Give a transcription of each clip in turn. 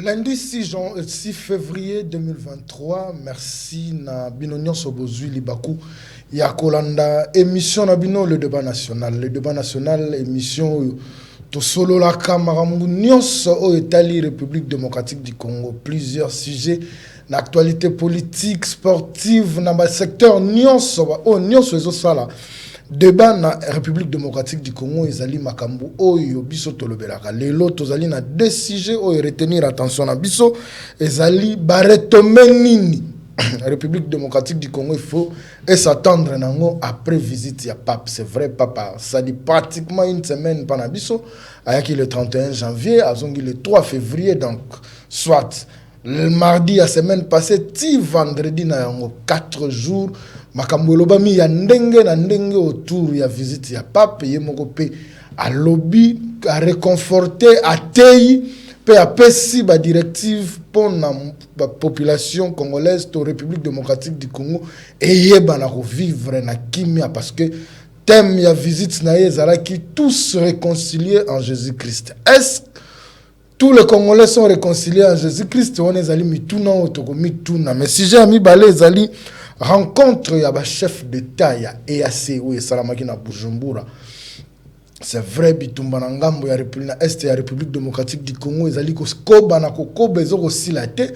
Lundi 6 février 2023, merci na Binonyon Sobozui Libaku Yakolanda, émission na Bino le débat national. Le débat national, émission to solo la Kamaramu Nyos au Italie, République démocratique du Congo. Plusieurs sujets, l'actualité politique, sportive, dans le secteur Nyos, Nyos et Sala. Débat na République démocratique du Congo ezali makambu oyo biso tolobelaka lelo tozali na deux sujets oyo retenir attention na biso ezali baretombe nini République démocratique du Congo il faut s'attendre nango après visite ya pape. C'est vrai papa ça dit pratiquement une semaine pana biso ayaki le 31 janvier azongi le 3 février donc soit le mardi la semaine passée ti vendredi na yango 4 jours makambo elobami ya ndenge na ndenge autour ya visite ya pape ye moko pe a lobby a réconforter a tei pe a pesi ba directive pour la population congolaise to République démocratique du Congo et yeba na vivre na kimia parce que thème ya visite na ezala qui tous réconciliés en Jésus-Christ. Est-ce tous les Congolais sont réconciliés en Jésus-Christ? On est allé mituna otoko mituna mais si j'ai ami balé zali rencontre ya ba chef d'État ya EAC ou Salamaki na Bujumbura. C'est vrai bitumba na ngambo ya République na Est ya République démocratique du Congo ezali ko koba na kokoba ezoko silate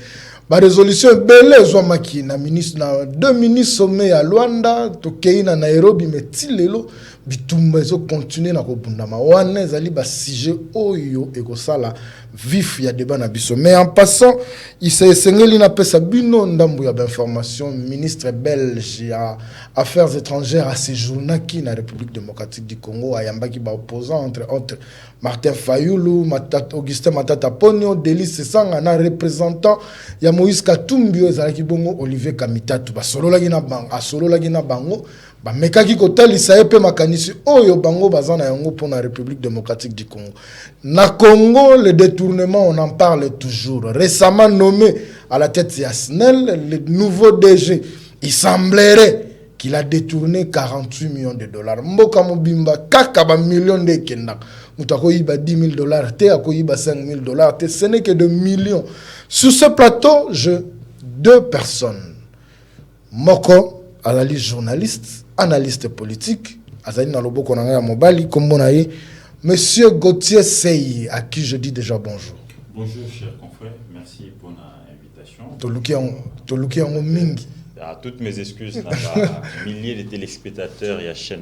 ba résolution belé zwamaki na ministre na deux ministres sommet ya Luanda to keina na Nairobi metilelo bitumba ezo continuer na kobundama wana ezali ba sujet oyo ekosala vif ya débat na biso. Mais en passant il s'est sengeli na pesa bino ndambu ya information ministre belge ya affaires étrangères à séjournaki na République démocratique du Congo ayambaki ba opposant entre autres Martin Fayulu, Augustin Matata Ponyo, Delis Sanga na représentant ya Moïse Katumbi ezalaki bongo Olivier Kamitatu ba solo lagi na bango asolo lagi na bango ba mekaki kotalisa epe makanisi oyo bango bazana yango pour la République démocratique du Congo. Na Congo le détournement on en parle toujours. Récemment nommé à la tête de SNEL le nouveau DG, il semblerait qu'il a détourné 48 millions de dollars. Mboka mobimba kaka ba millions de kenda. Mutako yiba 10 000 dollars, te ako yiba 5 000 dollars, te ce n'est que de millions. Sur ce plateau, deux personnes. Moko, Azali journaliste, analyste politique, Azali Nalobo Konanga Mobali, Kombonaye, Monsieur Gauthier Sey, à qui je dis déjà bonjour. Bonjour, chers confrères, merci pour l'invitation. Toluki en Mingi. À toutes mes excuses, milliers de téléspectateurs et à chaîne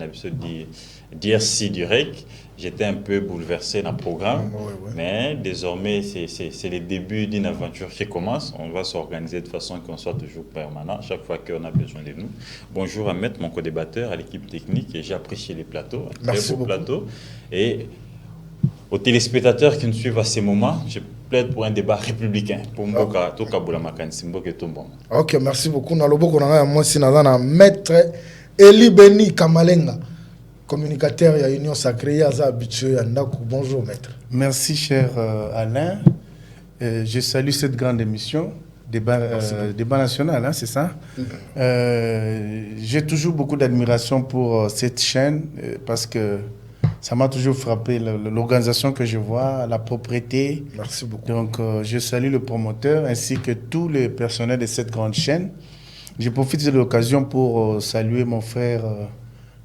d'IRC direct. J'étais un peu bouleversé dans le programme, mais désormais, c'est le début d'une aventure qui commence. On va s'organiser de façon qu'on soit toujours permanent, chaque fois qu'on a besoin de nous. Bonjour à Maître, mon co-débatteur, à l'équipe technique, et j'ai apprécié les plateaux, merci beaucoup. Plateau. Et aux téléspectateurs qui nous suivent à ces moments, je plaide pour un débat républicain. Pour Mboka, Tokaboula Makansi, Mboka et Tombom. Ok, merci beaucoup. Nalobo Konanga, moi, si Nazana, Maître Eli Beni Kamalenga, communicateur et Union Sacrée, habitué à Ndakou. Bonjour, Maître. Merci, cher Alain. Je salue cette grande émission, débat national, hein, c'est ça. J'ai toujours beaucoup d'admiration pour cette chaîne parce que ça m'a toujours frappé, l'organisation que je vois, la propriété. Merci beaucoup. Donc, je salue le promoteur ainsi que tous les personnels de cette grande chaîne. Je profite de l'occasion pour saluer mon frère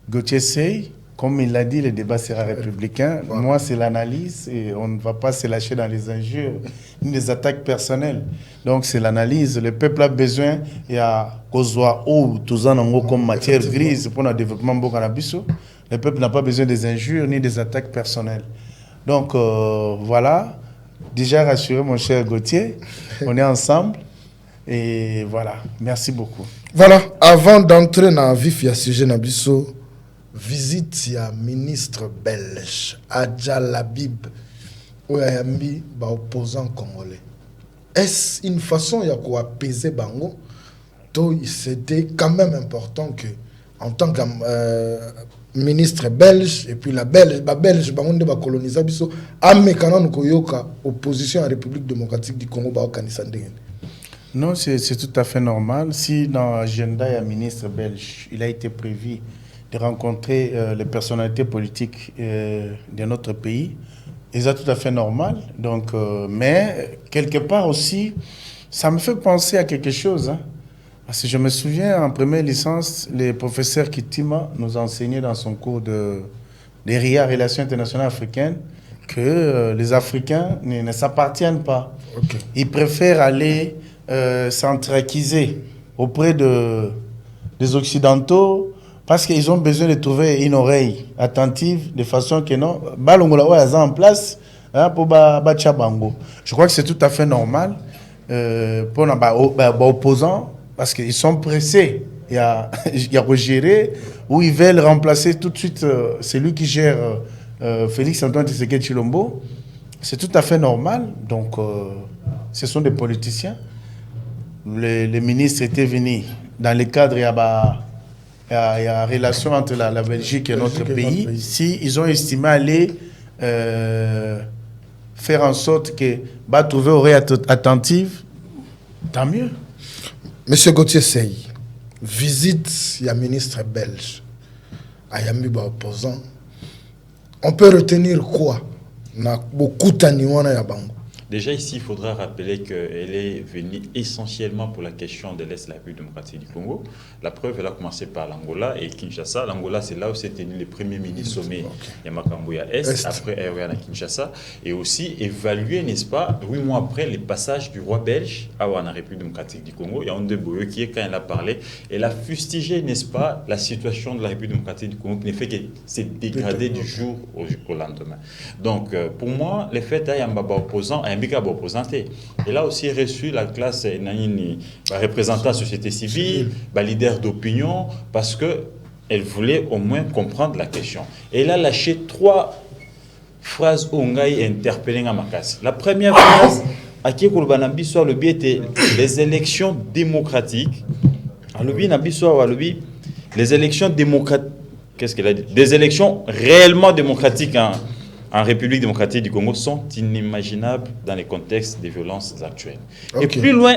Gauthier Sey. Comme il l'a dit, le débat sera républicain. Voilà. Moi, c'est l'analyse et on ne va pas se lâcher dans les injures ni les attaques personnelles. Donc, c'est l'analyse. Le peuple a besoin, il y a Kozwa ou Touzan comme matière grise pour le développement Bokanabiso. Le peuple n'a pas besoin des injures ni des attaques personnelles. Donc, voilà. Déjà rassuré, mon cher Gauthier. On est ensemble. Et voilà. Merci beaucoup. Voilà. Avant d'entrer dans le vif du sujet Nabiso, visite ya ministre belge Adja Labib oyambi ba opposant congolais. Est-ce une façon ya ko apaiser bango? To c'était quand même important que en tant que ministre belge et puis la belge bango de ba coloniser biso amekana ko yoka opposition à la République démocratique du Congo ba kanisa ndenge. Non, c'est tout à fait normal. Si dans l'agenda il y a ministre belge, il a été prévu de rencontrer les personnalités politiques de notre pays c'est tout à fait normal. Donc, mais quelque part aussi, ça me fait penser à quelque chose. Hein. Parce que je me souviens, en première licence, le professeur Kitima nous a enseigné dans son cours de RIA, Relations internationales africaines, que les Africains ne s'appartiennent pas. Okay. Ils préfèrent aller s'entraquiser auprès des Occidentaux parce qu'ils ont besoin de trouver une oreille attentive de façon que non, balongola en place pour Bachabango. Je crois que c'est tout à fait normal pour les opposants parce qu'ils sont pressés. Il y a Rogéré où ils veulent remplacer tout de suite celui qui gère Félix Antoine Tshisekedi Tshilombo. C'est tout à fait normal. Donc, ce sont des politiciens. Les ministres étaient venus dans le cadre, il y a relation entre la Belgique et notre pays. Si ils ont estimé aller faire en sorte que trouver oreille attentive, tant mieux. Monsieur Gauthier Sey, visite il y a ministre belge à Yambiba opposant. On peut retenir quoi? Na beaucoup taniwana ya bango. Déjà ici, il faudra rappeler qu'elle est venue essentiellement pour la question de l'Est de la République démocratique du Congo. La preuve, elle a commencé par l'Angola et Kinshasa. L'Angola, c'est là où s'est tenu le premier ministre sommet Yamakambuya Est, après Erwan à Kinshasa. Et aussi évaluer, n'est-ce pas, 8 mois après, les passages du roi belge à la République démocratique du Congo. Il y a Onde Boyo qui, quand elle a parlé, elle a fustigé, n'est-ce pas, la situation de la République démocratique du Congo qui ne fait que s'est dégradée du jour au lendemain. Donc, pour moi, le fait d'Ayambaba opposant, représenté. Elle a aussi reçu la classe représentant la société civile, leader d'opinion, parce qu'elle voulait au moins comprendre la question. Et elle a lâché 3 phrases où on a interpellé à Makas. La première phrase, était les élections démocratiques. Les élections démocratiques. Qu'est-ce qu'elle a dit? Des élections réellement démocratiques en République démocratique du Congo sont inimaginables dans les contextes des violences actuelles. Okay. Et plus loin,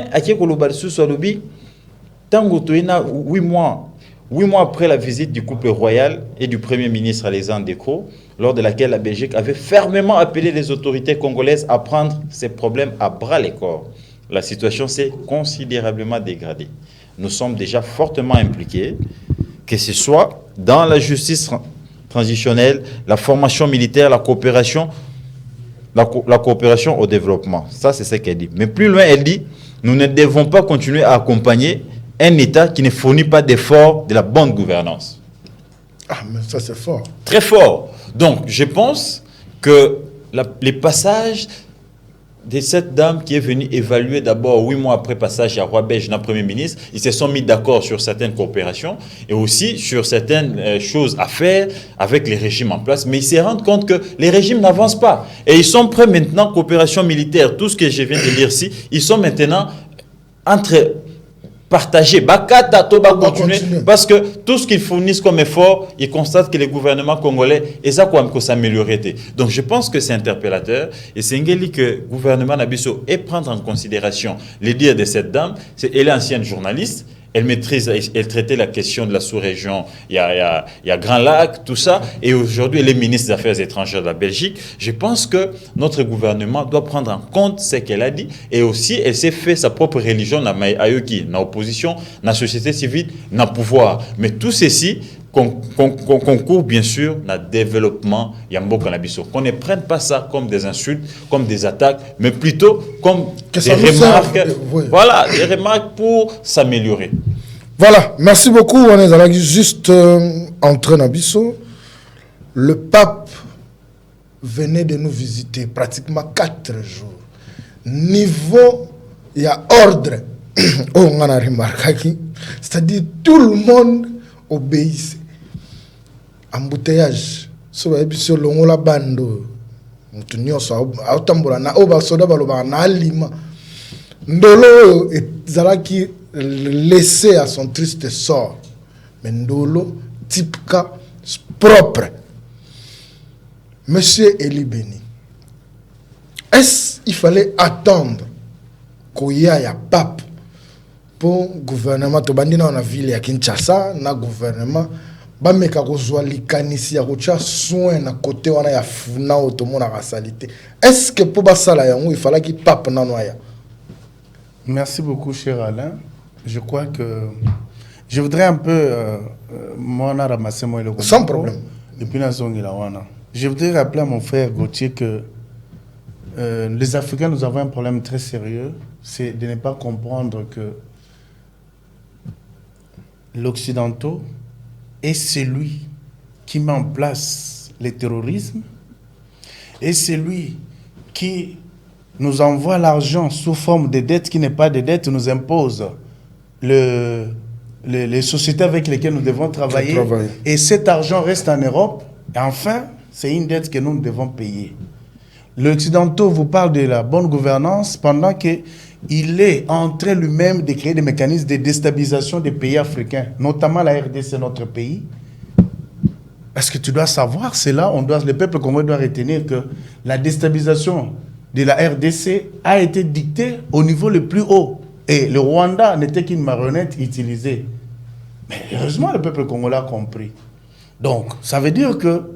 tant que 8 mois après la visite du couple royal et du Premier ministre Alexandre Decaux, lors de laquelle la Belgique avait fermement appelé les autorités congolaises à prendre ces problèmes à bras-le-corps, la situation s'est considérablement dégradée. Nous sommes déjà fortement impliqués, que ce soit dans la justice transitionnelle, la formation militaire, la coopération au développement. Ça, c'est ce qu'elle dit. Mais plus loin, elle dit, nous ne devons pas continuer à accompagner un État qui ne fournit pas d'efforts de la bonne gouvernance. Ah, mais ça, c'est fort. Très fort. Donc, je pense que les passages de cette dame qui est venue évaluer d'abord 8 mois après passage à Roi Belge, notre Premier ministre, ils se sont mis d'accord sur certaines coopérations et aussi sur certaines choses à faire avec les régimes en place. Mais ils se rendent compte que les régimes n'avancent pas. Et ils sont prêts maintenant, coopération militaire, tout ce que je viens de dire ici, ils sont maintenant partagés. Continuer, parce que tout ce qu'ils fournissent comme effort, ils constatent que les gouvernements congolais s'améliorer. Donc je pense que c'est interpellateur et c'est que le gouvernement Nabiso et prendre en considération les dires de cette dame. Elle est ancienne journaliste. Elle maîtrise, elle traitait la question de la sous-région, il y a Grand Lac, tout ça, et aujourd'hui elle est ministre des Affaires étrangères de la Belgique. Je pense que notre gouvernement doit prendre en compte ce qu'elle a dit, et aussi elle s'est fait sa propre religion, dans l'opposition, dans la société civile, dans le pouvoir. Mais tout ceci concourt bien sûr dans le développement Yambo Canabiso. Qu'on ne prenne pas ça comme des insultes, comme des attaques, mais plutôt comme des remarques. Voilà, des remarques pour s'améliorer. Voilà, merci beaucoup. On est allé juste entrer dans Bisso. Le pape venait de nous visiter pratiquement 4 jours. Niveau, il y a ordre. On a remarqué, c'est-à-dire tout le monde obéissait. Embouteillage so ebiso longola bando mutu nyonso atambola na oba soda baloba na alima ndolo ezalaki laissé à son triste sort, mais ndolo tipka propre. Monsieur Eli Beni, est-ce qu'il fallait attendre qu'il y ait un pape pour le gouvernement? Tobandi na ville ya Kinshasa na gouvernement bameka kozwa likanisi ya kotia soin na côté wana ya funa otomona racialité. Est-ce que pour basala yango il fallait qu'il pape nanoya? Merci beaucoup, cher Alain. Je crois que je voudrais un peu sans problème. Et puis je voudrais rappeler à mon frère Gauthier que les Africains, nous avons un problème très sérieux, c'est de ne pas comprendre que l'Occidentaux est celui qui met en place le terrorisme et celui qui nous envoie l'argent sous forme de dettes qui n'est pas de dettes, nous impose les sociétés avec lesquelles nous devons travailler. Et cet argent reste en Europe. Et enfin, c'est une dette que nous devons payer. L'Occidentaux vous parle de la bonne gouvernance pendant qu'il est en train lui-même de créer des mécanismes de déstabilisation des pays africains, notamment la RDC, notre pays. Parce que tu dois savoir, c'est là, le peuple congolais doit retenir que la déstabilisation de la RDC a été dictée au niveau le plus haut. Et le Rwanda n'était qu'une marionnette utilisée. Mais heureusement, le peuple congolais a compris. Donc, ça veut dire que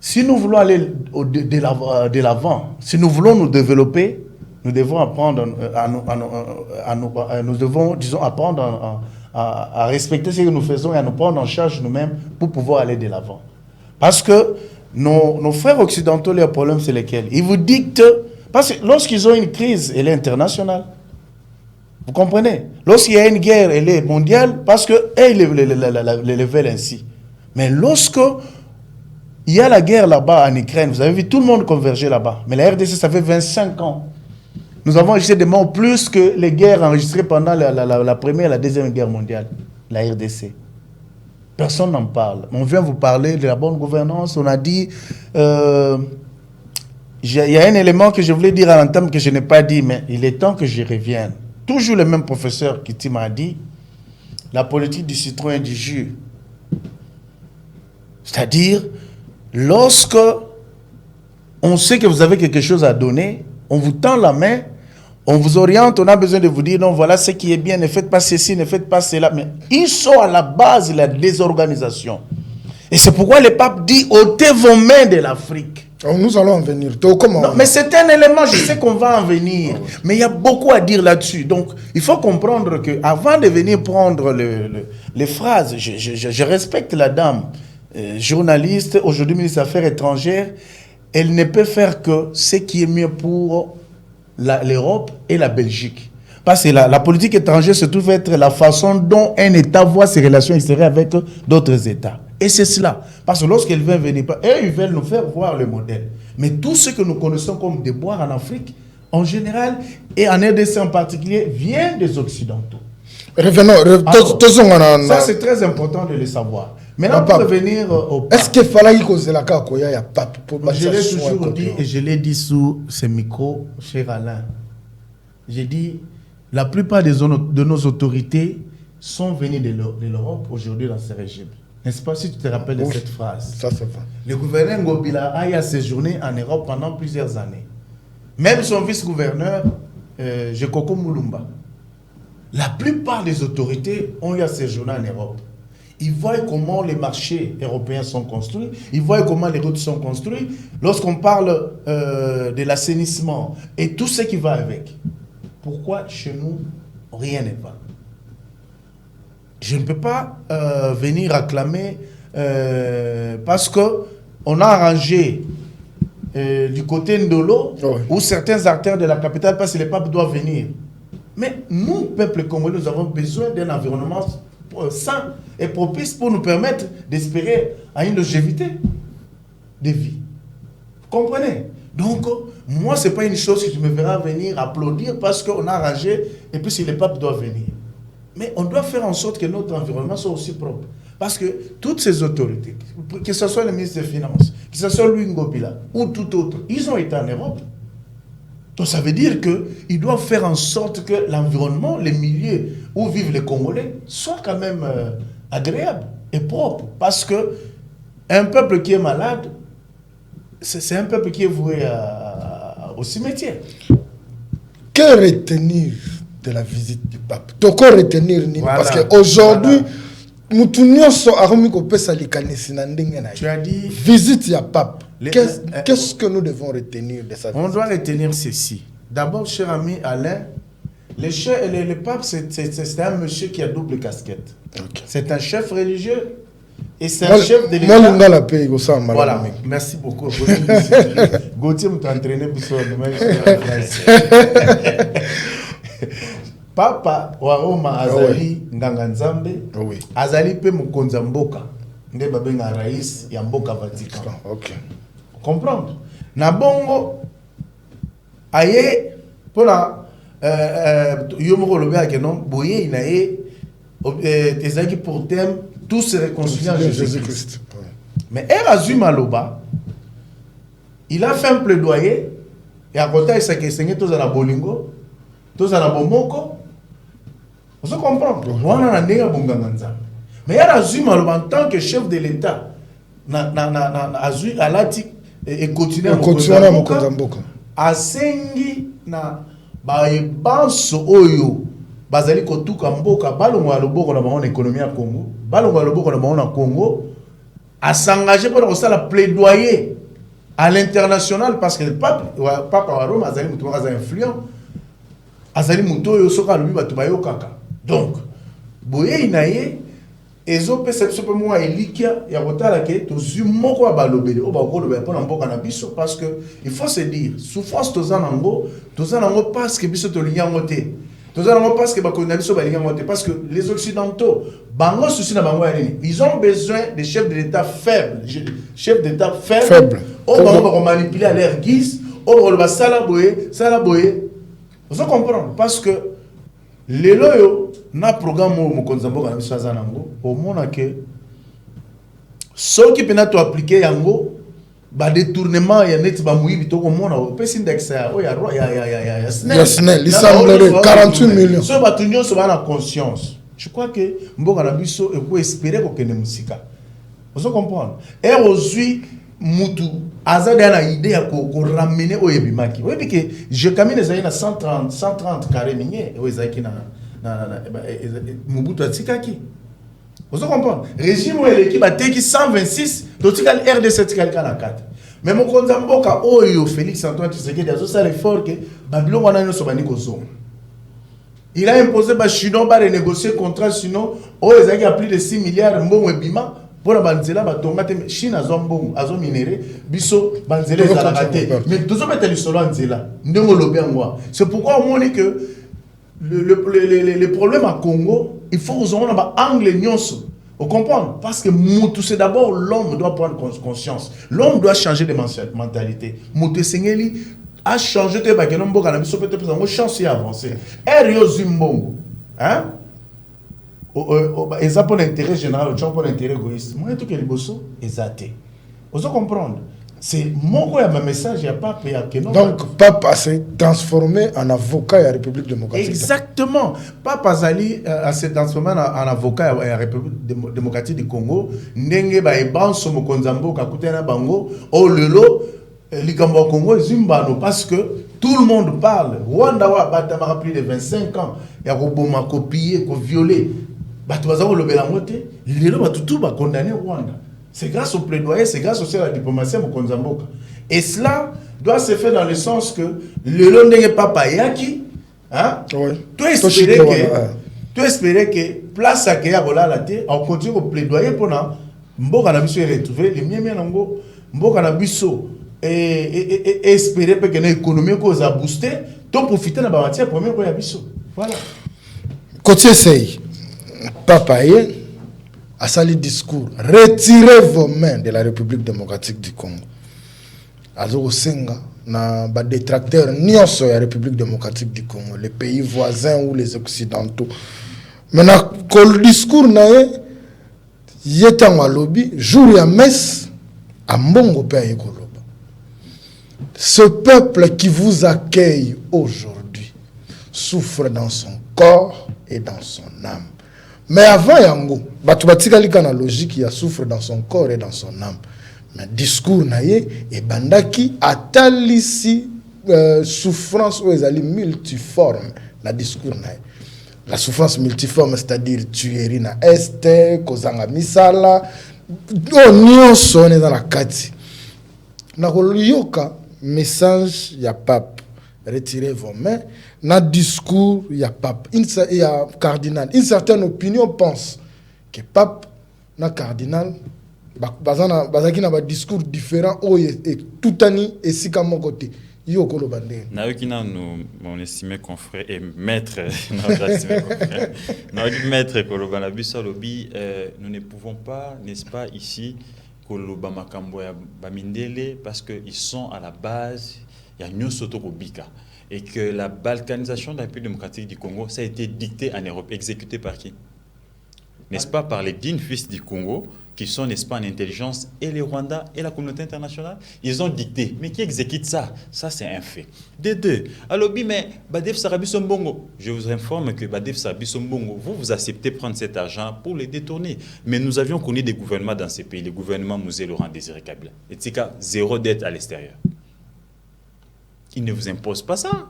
si nous voulons aller de l'avant, si nous voulons nous développer, nous devons apprendre nous devons, disons, apprendre à respecter ce que nous faisons et à nous prendre en charge nous-mêmes pour pouvoir aller de l'avant. Parce que nos frères occidentaux, leur problème, c'est lesquels? Ils vous dictent, parce que lorsqu'ils ont une crise, elle est internationale. Vous comprenez? Lorsqu'il y a une guerre, elle est mondiale, parce qu'eux, ils les veulent ainsi. Mais lorsque il y a la guerre là-bas en Ukraine, vous avez vu, tout le monde converger là-bas. Mais la RDC, ça fait 25 ans. Nous avons enregistré des morts plus que les guerres enregistrées pendant la première et la deuxième guerre mondiale, la RDC. Personne n'en parle. On vient vous parler de la bonne gouvernance. On a dit... il y a un élément que je voulais dire à l'entame que je n'ai pas dit, mais il est temps que j'y revienne. Toujours le même professeur qui m'a dit la politique du citron et du jus. C'est-à-dire, lorsque on sait que vous avez quelque chose à donner, on vous tend la main, on vous oriente, on a besoin de vous dire non, voilà ce qui est bien, ne faites pas ceci, ne faites pas cela. Mais ils sont à la base de la désorganisation. Et c'est pourquoi le pape dit ôtez vos mains de l'Afrique. Nous allons en venir. Non, mais c'est un élément, je sais qu'on va en venir. Mais il y a beaucoup à dire là-dessus. Donc, il faut comprendre qu'avant de venir prendre les phrases, je respecte la dame, journaliste, aujourd'hui ministre des Affaires étrangères, elle ne peut faire que ce qui est mieux pour l'Europe et la Belgique. Parce que la politique étrangère se trouve être la façon dont un État voit ses relations extérieures avec d'autres États. Et c'est cela. Parce que lorsqu'elle vient venir, ils veulent nous faire voir le modèle. Mais tout ce que nous connaissons comme des boires en Afrique, en général, et en RDC en particulier, vient des Occidentaux. Revenons. Ça, c'est très important de le savoir. Maintenant, pour revenir au pape. Est-ce qu'il fallait qu'il la Koya ya pape pour je l'ai toujours dit, et je l'ai dit sous ce micro, cher Alain. J'ai dit, la plupart de nos autorités sont venues de l'Europe aujourd'hui dans ce régime. N'est-ce pas, si tu te rappelles de cette phrase? Ça, c'est vrai. Le gouverneur Ngobila a séjourné en Europe pendant plusieurs années. Même son vice-gouverneur, Jekoko Moulumba. La plupart des autorités ont eu à séjourner en Europe. Ils voient comment les marchés européens sont construits, ils voient comment les routes sont construites. Lorsqu'on parle de l'assainissement et tout ce qui va avec, pourquoi chez nous, rien n'est pas? Je ne peux pas venir acclamer parce qu'on a arrangé du côté Ndolo où certains artères de la capitale, parce que les papes doivent venir. Mais nous, peuple congolais, nous avons besoin d'un environnement sain et propice pour nous permettre d'espérer à une longévité de vie. Vous comprenez? Donc, moi, ce n'est pas une chose que tu me verras venir applaudir parce qu'on a arrangé et puis si les papes doivent venir. Mais on doit faire en sorte que notre environnement soit aussi propre. Parce que toutes ces autorités, que ce soit le ministre des Finances, que ce soit Louis Ngobila ou tout autre, ils ont été en Europe. Donc ça veut dire qu'ils doivent faire en sorte que l'environnement, les milieux où vivent les Congolais, soient quand même agréables et propres. Parce qu'un peuple qui est malade, c'est un peuple qui est voué au cimetière. Que retenir de la visite du pape? Toko retenir Nini? Voilà. Parce qu'aujourd'hui, mutu nyonso akomi kopesa likanisi na ndenge na Tu as dit visite ya pape. Qu'est-ce que nous devons retenir de ça? On doit retenir ceci. D'abord, cher ami Alain, le pape, c'est un monsieur qui a double casquette. Okay. C'est un chef religieux et c'est un chef de l'État. Moi, la paix, voilà, merci beaucoup. Gauthier m'a entraîné pour ça. Papa Waroma Azali Nganganzambe, Azali pe Mukonza Mboka, nde babenga rais ya Mboka Vatican. Ok. Comprendre? Na bongo aye pona yomoko lobea que non boye inaye ezaki pour thème tous se réconcilier en Jésus-Christ. Mais Erazu Maloba, il a fait un plaidoyer et à côté il s'est questionné tous à la bolingo, tous à la bomoko. Vous comprenez? Wana na ndenge bonganga nzambe. Mais Erazu Maloba en tant que chef de l'État na azu alati et continuer à Mokonzamboka. Asengi na baebanso oyo bazali kotuka mboka balongo ya loboko na bango na économie ya Congo, balongo ya loboko na bango na Congo, a s'engager pour la plaidoyer à l'international parce que le pape wa Rome azali mutu azali influent, azali mutu oyo soka lobi batu bayo kaka. Donc boye inaye ezo perception pe moi elikia ya kotala ke to zumoko ba balobeli o ba ko lobe pour mboka na biso parce que il faut se dire souffrance tozanango parce que biso to linyango te. Tozanango parce que ba ko na biso ba linyango te parce que les occidentaux bango souci na bango ya nini, ils ont besoin de chefs de l'État faibles, on va manipuler à leur guise, on va sala boye. Vous comprenez parce que les loyaux na programme mo konzamboka na biso azanango au mona que ceux qui peuvent appliquer yango ba détournement ya net ba muibi to ko mona o pesi index ya SNEL il semblerait 48 millions so ba tunyo so ba na conscience. Je crois que mboka na biso e ko espérer ko kene musika. Vous comprenez? Et aujourd'hui mutu azada na idée ya ko ramener o yebimaki. Oui que je camine les na 130 carrés minier o ezaki na Mobutu atikaki. Vous comprenez? Régime où l'équipe a teki 126, totikal RDC tikal 4. Mais mon konzamboka oyo Félix Antoine Tshisekedi a ça l'effort que Babylone wana no sobani kozo. Il a imposé ba chinois ba renégocier contrat sinon o ezaki a plus de 6 milliards mbongo ebima pour la banzela ba tomate Chine azombongo azo minéré biso banzela ezalaka te. Mais tozo mettre solo nzela ndongo lobi ngwa. C'est pourquoi on montre que le problème à Congo, il faut que nous ayons un angle nyonso. Vous comprenez? Parce que c'est d'abord l'homme doit prendre conscience. L'homme doit changer de mentalité. Moutou Sengeli a changé de bagage. Cannabis peut-être une chance d'avancer. Erio Zimbongo, hein? Ils ont pour l'intérêt général, ils ont pour l'intérêt égoïste. Moi, tout que les bosso, ils athées. Vous comprenez? C'est mon message, il n'y a pas de donc, Papa s'est transformé en avocat de la République démocratique. Exactement. Papa Zali s'est transformé en avocat de la République démocratique du Congo. Ndenge ba ebanso mo konzambo kakutena bango o lelo likambo Congo zimbano parce que tout le monde parle. Rwanda wa batama plus de 25 ans ya roboma copier ko violer. Batu bazako lobela moté, lelo batu tout ba condamner Rwanda. C'est grâce au plaidoyer, c'est grâce aussi à la diplomatie à Mokonzamboka. Et cela doit se faire dans le sens que le long n'est pas payaki, hein? Tu espérais que place à Kéa la terre, on continue au plaidoyer pour nous. Mboka na biso retrouver les miens nango, mboka na biso et espérer que l'économie cause a boosté, donc profiter de la matière première pour la biso. Voilà. Côté Sey, papa à sali discours, retirez vos mains de la République démocratique du Congo. Azo Senga, na ba détracteurs nyonso ya République démocratique du Congo, les pays voisins ou les occidentaux. Maintenant, le discours na yetango lobby, jour ya messe, a mbongo pe ayekoloba. Ce peuple qui vous accueille aujourd'hui souffre dans son corps et dans son âme. Mais avant yango, batubatika lika na logique ya souffre dans son corps et dans son âme. Mais discours naye et bandaki atalisi souffrance ou ezali multiforme na discours naye. la souffrance multiforme, c'est-à-dire tuerie na este, kozanga misala, nyonso on est dans la kati. Na koloyoka message ya pape, retirez vos mains. Na discours ya pape, il y a cardinal. Une certaine opinion pense que pape na cardinal bazaki na ba discours différent et tout ani et si comme côté. Mon estimé confrère et maître, maître nous ne pouvons pas, n'est-ce pas, ici, parce qu'ils sont à la base, il y a une Sotokobika. Et que la balkanisation de la République démocratique du Congo, ça a été dicté en Europe, exécuté par qui? N'est-ce pas par les dignes fils du Congo, qui sont, n'est-ce pas, en intelligence, et les Rwandais et la communauté internationale? Ils ont dicté. Mais qui exécute ça? Ça, c'est un fait. De deux. Alors, mais Badef Sarabi Sombongo, je vous informe que Badef Sarabi Sombongo, vous acceptez prendre cet argent pour les détourner. Mais nous avions connu des gouvernements dans ces pays, les gouvernements Mouzé Laurent Désiré Kabila. Et c'est cas, zéro dette à l'extérieur. Ils ne vous imposent pas ça.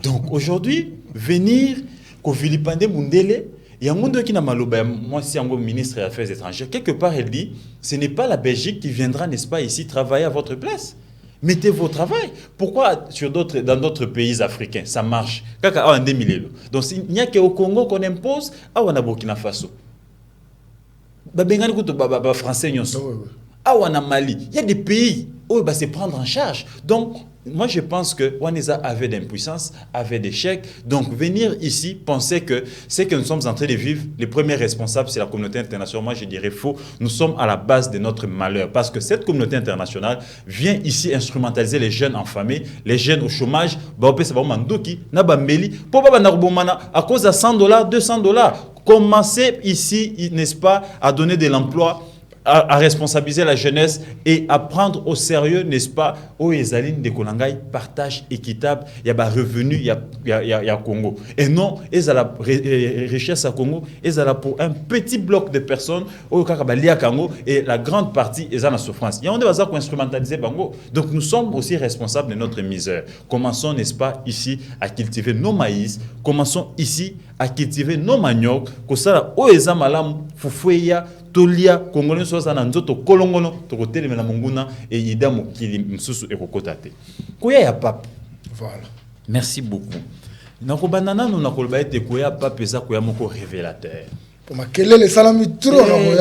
Donc, aujourd'hui, venir, qu'au Vilipande Mundele, il y a un monde qui n'a mal au moi, si un ministre des Affaires étrangères, quelque part, elle dit, ce n'est pas la Belgique qui viendra, n'est-ce pas, ici, travailler à votre place. Mettez vos travail. Pourquoi dans d'autres pays africains, ça marche? Donc, il n'y a qu'au Congo qu'on impose, à Burkina Faso. Français, à Mali. Il y a des pays où c'est prendre en charge. Donc, moi, je pense que Waneza avait d'impuissance, avait d'échecs. Donc, venir ici, penser que ce que nous sommes en train de vivre, les premiers responsables, c'est la communauté internationale. Moi, je dirais faux. Nous sommes à la base de notre malheur. Parce que cette communauté internationale vient ici instrumentaliser les jeunes en famille, les jeunes au chômage. À cause de $100, $200. Commencez ici, n'est-ce pas, à donner de l'emploi, à responsabiliser la jeunesse et à prendre au sérieux, n'est-ce pas, au Ezaline de Kolangay, partage équitable, il y a des revenus, il y a Congo. Et non, il y a la richesse à Congo, il y a pour un petit bloc de personnes, au Congo, et la grande partie est en souffrance. Il y a des gens qui instrumentalisent Bango. Donc nous sommes aussi responsables de notre misère. Commençons, n'est-ce pas, ici à cultiver nos maïs, commençons ici à cultiver nos maniocs, que ça, au Ezamalam, Fufouya, Tolia, Congolais, soit en nzoto, kolongono, tokote le menamunguna, et yidamu kili msusu et kokotate. Koya ya pape. Voilà. Merci beaucoup. Nako banana nous nako baete koya pape za koya moko révélateur. Pour ma quel est le salami trop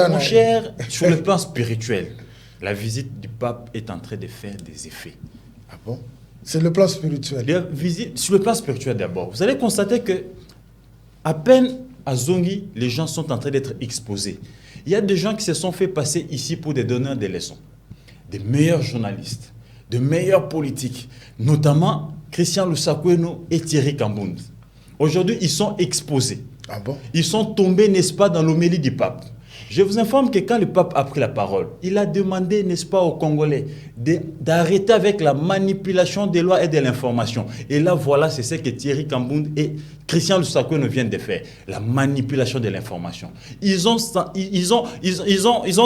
mon cher, sur le plan spirituel, la visite du pape est en train de faire des effets. Ah bon? C'est le plan spirituel. La visite, sur le plan spirituel d'abord, vous allez constater que à peine à Zongi, les gens sont en train d'être exposés. Il y a des gens qui se sont fait passer ici pour des donneurs de leçons. Des meilleurs journalistes, de meilleurs politiques, notamment Christian Lusakweno et Thierry Kambound. Aujourd'hui, ils sont exposés. Ah bon? Ils sont tombés, n'est-ce pas, dans l'homélie du pape. Je vous informe que quand le pape a pris la parole, il a demandé, n'est-ce pas, aux Congolais d'arrêter avec la manipulation des lois et de l'information. Et là, voilà, c'est ce que Thierry Kambound et Christian Lusakweno viennent de faire. La manipulation de l'information. Ils ont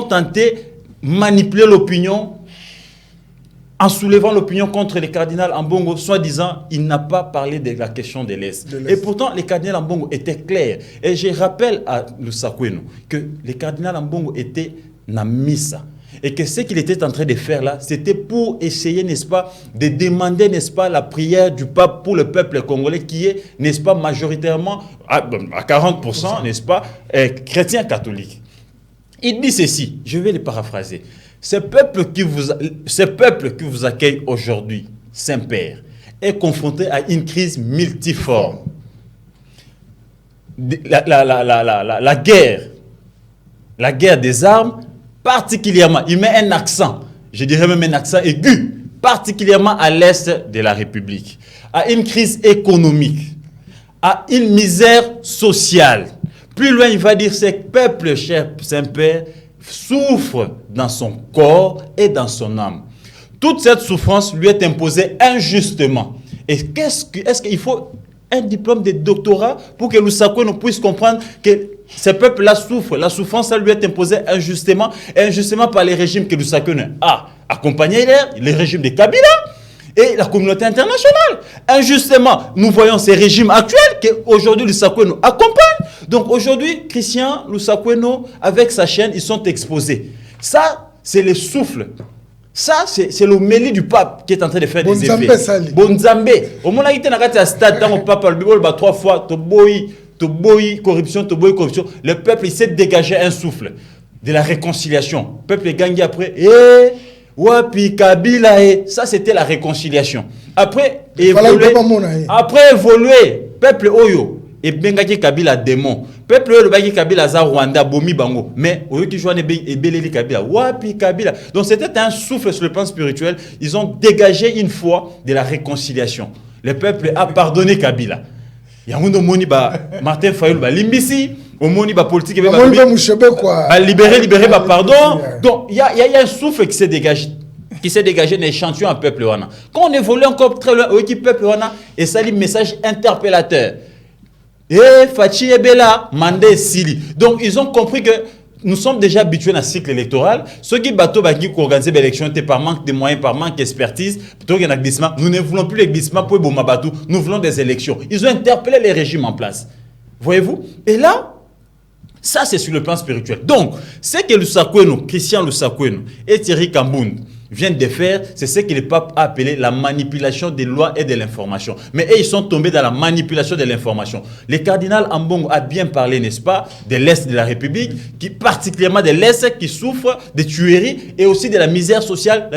tenté de manipuler l'opinion en soulevant l'opinion contre les cardinals Ambongo, soi-disant, il n'a pas parlé de la question de l'Est. Et pourtant, les cardinals Ambongo étaient clairs. Et je rappelle à Lusakweno que les cardinals Ambongo étaient na missa. Et que ce qu'il était en train de faire là, c'était pour essayer, n'est-ce pas, de demander, n'est-ce pas, la prière du pape pour le peuple congolais qui est, n'est-ce pas, majoritairement, à 40%, n'est-ce pas, chrétien catholique. Il dit ceci, je vais le paraphraser. Ce peuple qui vous accueille aujourd'hui, Saint-Père, est confronté à une crise multiforme. La guerre des armes, particulièrement, il met un accent, je dirais même un accent aigu, particulièrement à l'est de la République, à une crise économique, à une misère sociale. Plus loin, il va dire, ce peuple, cher Saint-Père, souffre dans son corps et dans son âme. Toute cette souffrance lui est imposée injustement. Et est-ce qu'il faut un diplôme de doctorat pour que Lusakweno puisse comprendre que ce peuple-là souffre? La souffrance, ça lui est imposée injustement, et injustement par les régimes que Lusakweno a accompagnés, les régimes de Kabila. et la communauté internationale. Injustement, nous voyons ces régimes actuels qu'aujourd'hui Lusakweno accompagne. Donc aujourd'hui, Christian Lusakweno, avec sa chaîne, ils sont exposés. Ça, c'est le souffle. Ça, c'est le mêlé du pape qui est en train de faire des effets. Bonzambe. Au moment où il était à stade, tant au pape le bibol, 3 fois, Toboyi, corruption. Le peuple, il s'est dégagé un souffle de la réconciliation. Le peuple est gagné après. Wapi Kabila. Ça, c'était la réconciliation. Après, évoluer. Peuple Oyo. Et Bengaki Kabila démon. Peuple le Bengaki Kabila za Rwanda bomi bango. Mais au lieu qu'ils jouent et Beleli Kabila, Wapi Kabila. Donc c'était un souffle sur le plan spirituel. Ils ont dégagé une fois de la réconciliation. Le peuple a pardonné Kabila. Il y a un moni ba Martin Fayulu ba limbisi, au moni ba politique ba libéré ba pardon. Donc il y a un souffle qui s'est dégagé dans l'échantillon à peuple wana. Quand on évolue encore très loin au peuple wana et ça lit message interpellateur. Fachi Ebela, Mandé Sili. Donc, ils ont compris que nous sommes déjà habitués à un cycle électoral. Ceux qui bateau qui organisent l'élection par manque de moyens, par manque d'expertise, plutôt qu'il y a un glissement, nous ne voulons plus les glissements pour les bateau, nous voulons des élections. Ils ont interpellé les régimes en place. Voyez-vous? Et là, ça c'est sur le plan spirituel. Donc, ce que Lusakweno, Christian Lusakweno et Thierry Kambound viennent de faire, c'est ce que le pape a appelé la manipulation des lois et de l'information. Mais eux, ils sont tombés dans la manipulation de l'information. Le cardinal Ambongo a bien parlé, n'est-ce pas, de l'Est de la République, particulièrement de l'Est qui souffre de tueries et aussi de la misère sociale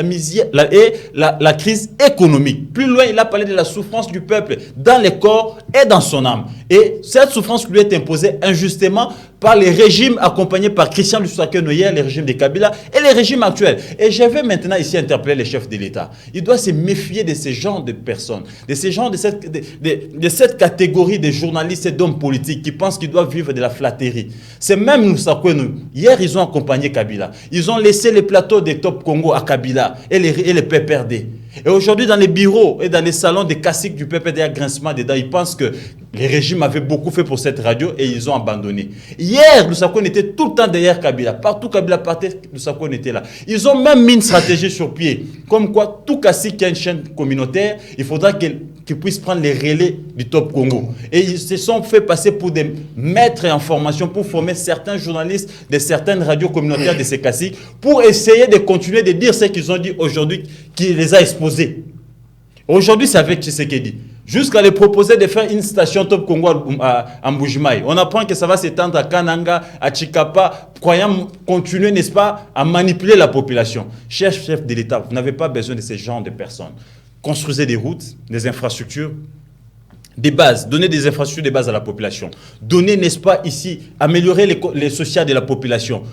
et la crise économique. Plus loin, il a parlé de la souffrance du peuple dans le corps et dans son âme. Et cette souffrance lui est imposée injustement par les régimes accompagnés par Christian Lusakweno hier, les régimes de Kabila et les régimes actuels. Et je vais maintenant ici interpeller les chefs de l'État. Il doit se méfier de ces genres de personnes, de ces gens, de cette catégorie de journalistes et d'hommes politiques qui pensent qu'ils doivent vivre de la flatterie. C'est même Lusakweno. Hier, ils ont accompagné Kabila. Ils ont laissé les plateaux des Top Congo à Kabila et les PPRD. Et aujourd'hui, dans les bureaux et dans les salons des caciques du PPD à grincement dedans, ils pensent que les régimes avaient beaucoup fait pour cette radio et ils ont abandonné. Hier, Lusakweno était tout le temps derrière Kabila. Partout Kabila partait, Lusakweno était là. Ils ont même mis une stratégie sur pied. Comme quoi, tout cacique qui a une chaîne communautaire, il faudra qu'il puisse prendre les relais du Top Congo. Et ils se sont fait passer pour des maîtres en formation, pour former certains journalistes de certaines radios communautaires de ces caciques, pour essayer de continuer de dire ce qu'ils ont dit aujourd'hui, qui les a exposés. Aujourd'hui, c'est avec Tshisekedi. Jusqu'à les proposer de faire une station Top Congo à Mbujimaï. On apprend que ça va s'étendre à Kananga, à Chikapa, croyant continuer, n'est-ce pas, à manipuler la population. Chef de l'État, vous n'avez pas besoin de ce genre de personnes. Construisez des routes, des infrastructures, des bases, donnez des infrastructures de base à la population. Donnez, n'est-ce pas, ici, améliorer les sociales de la population.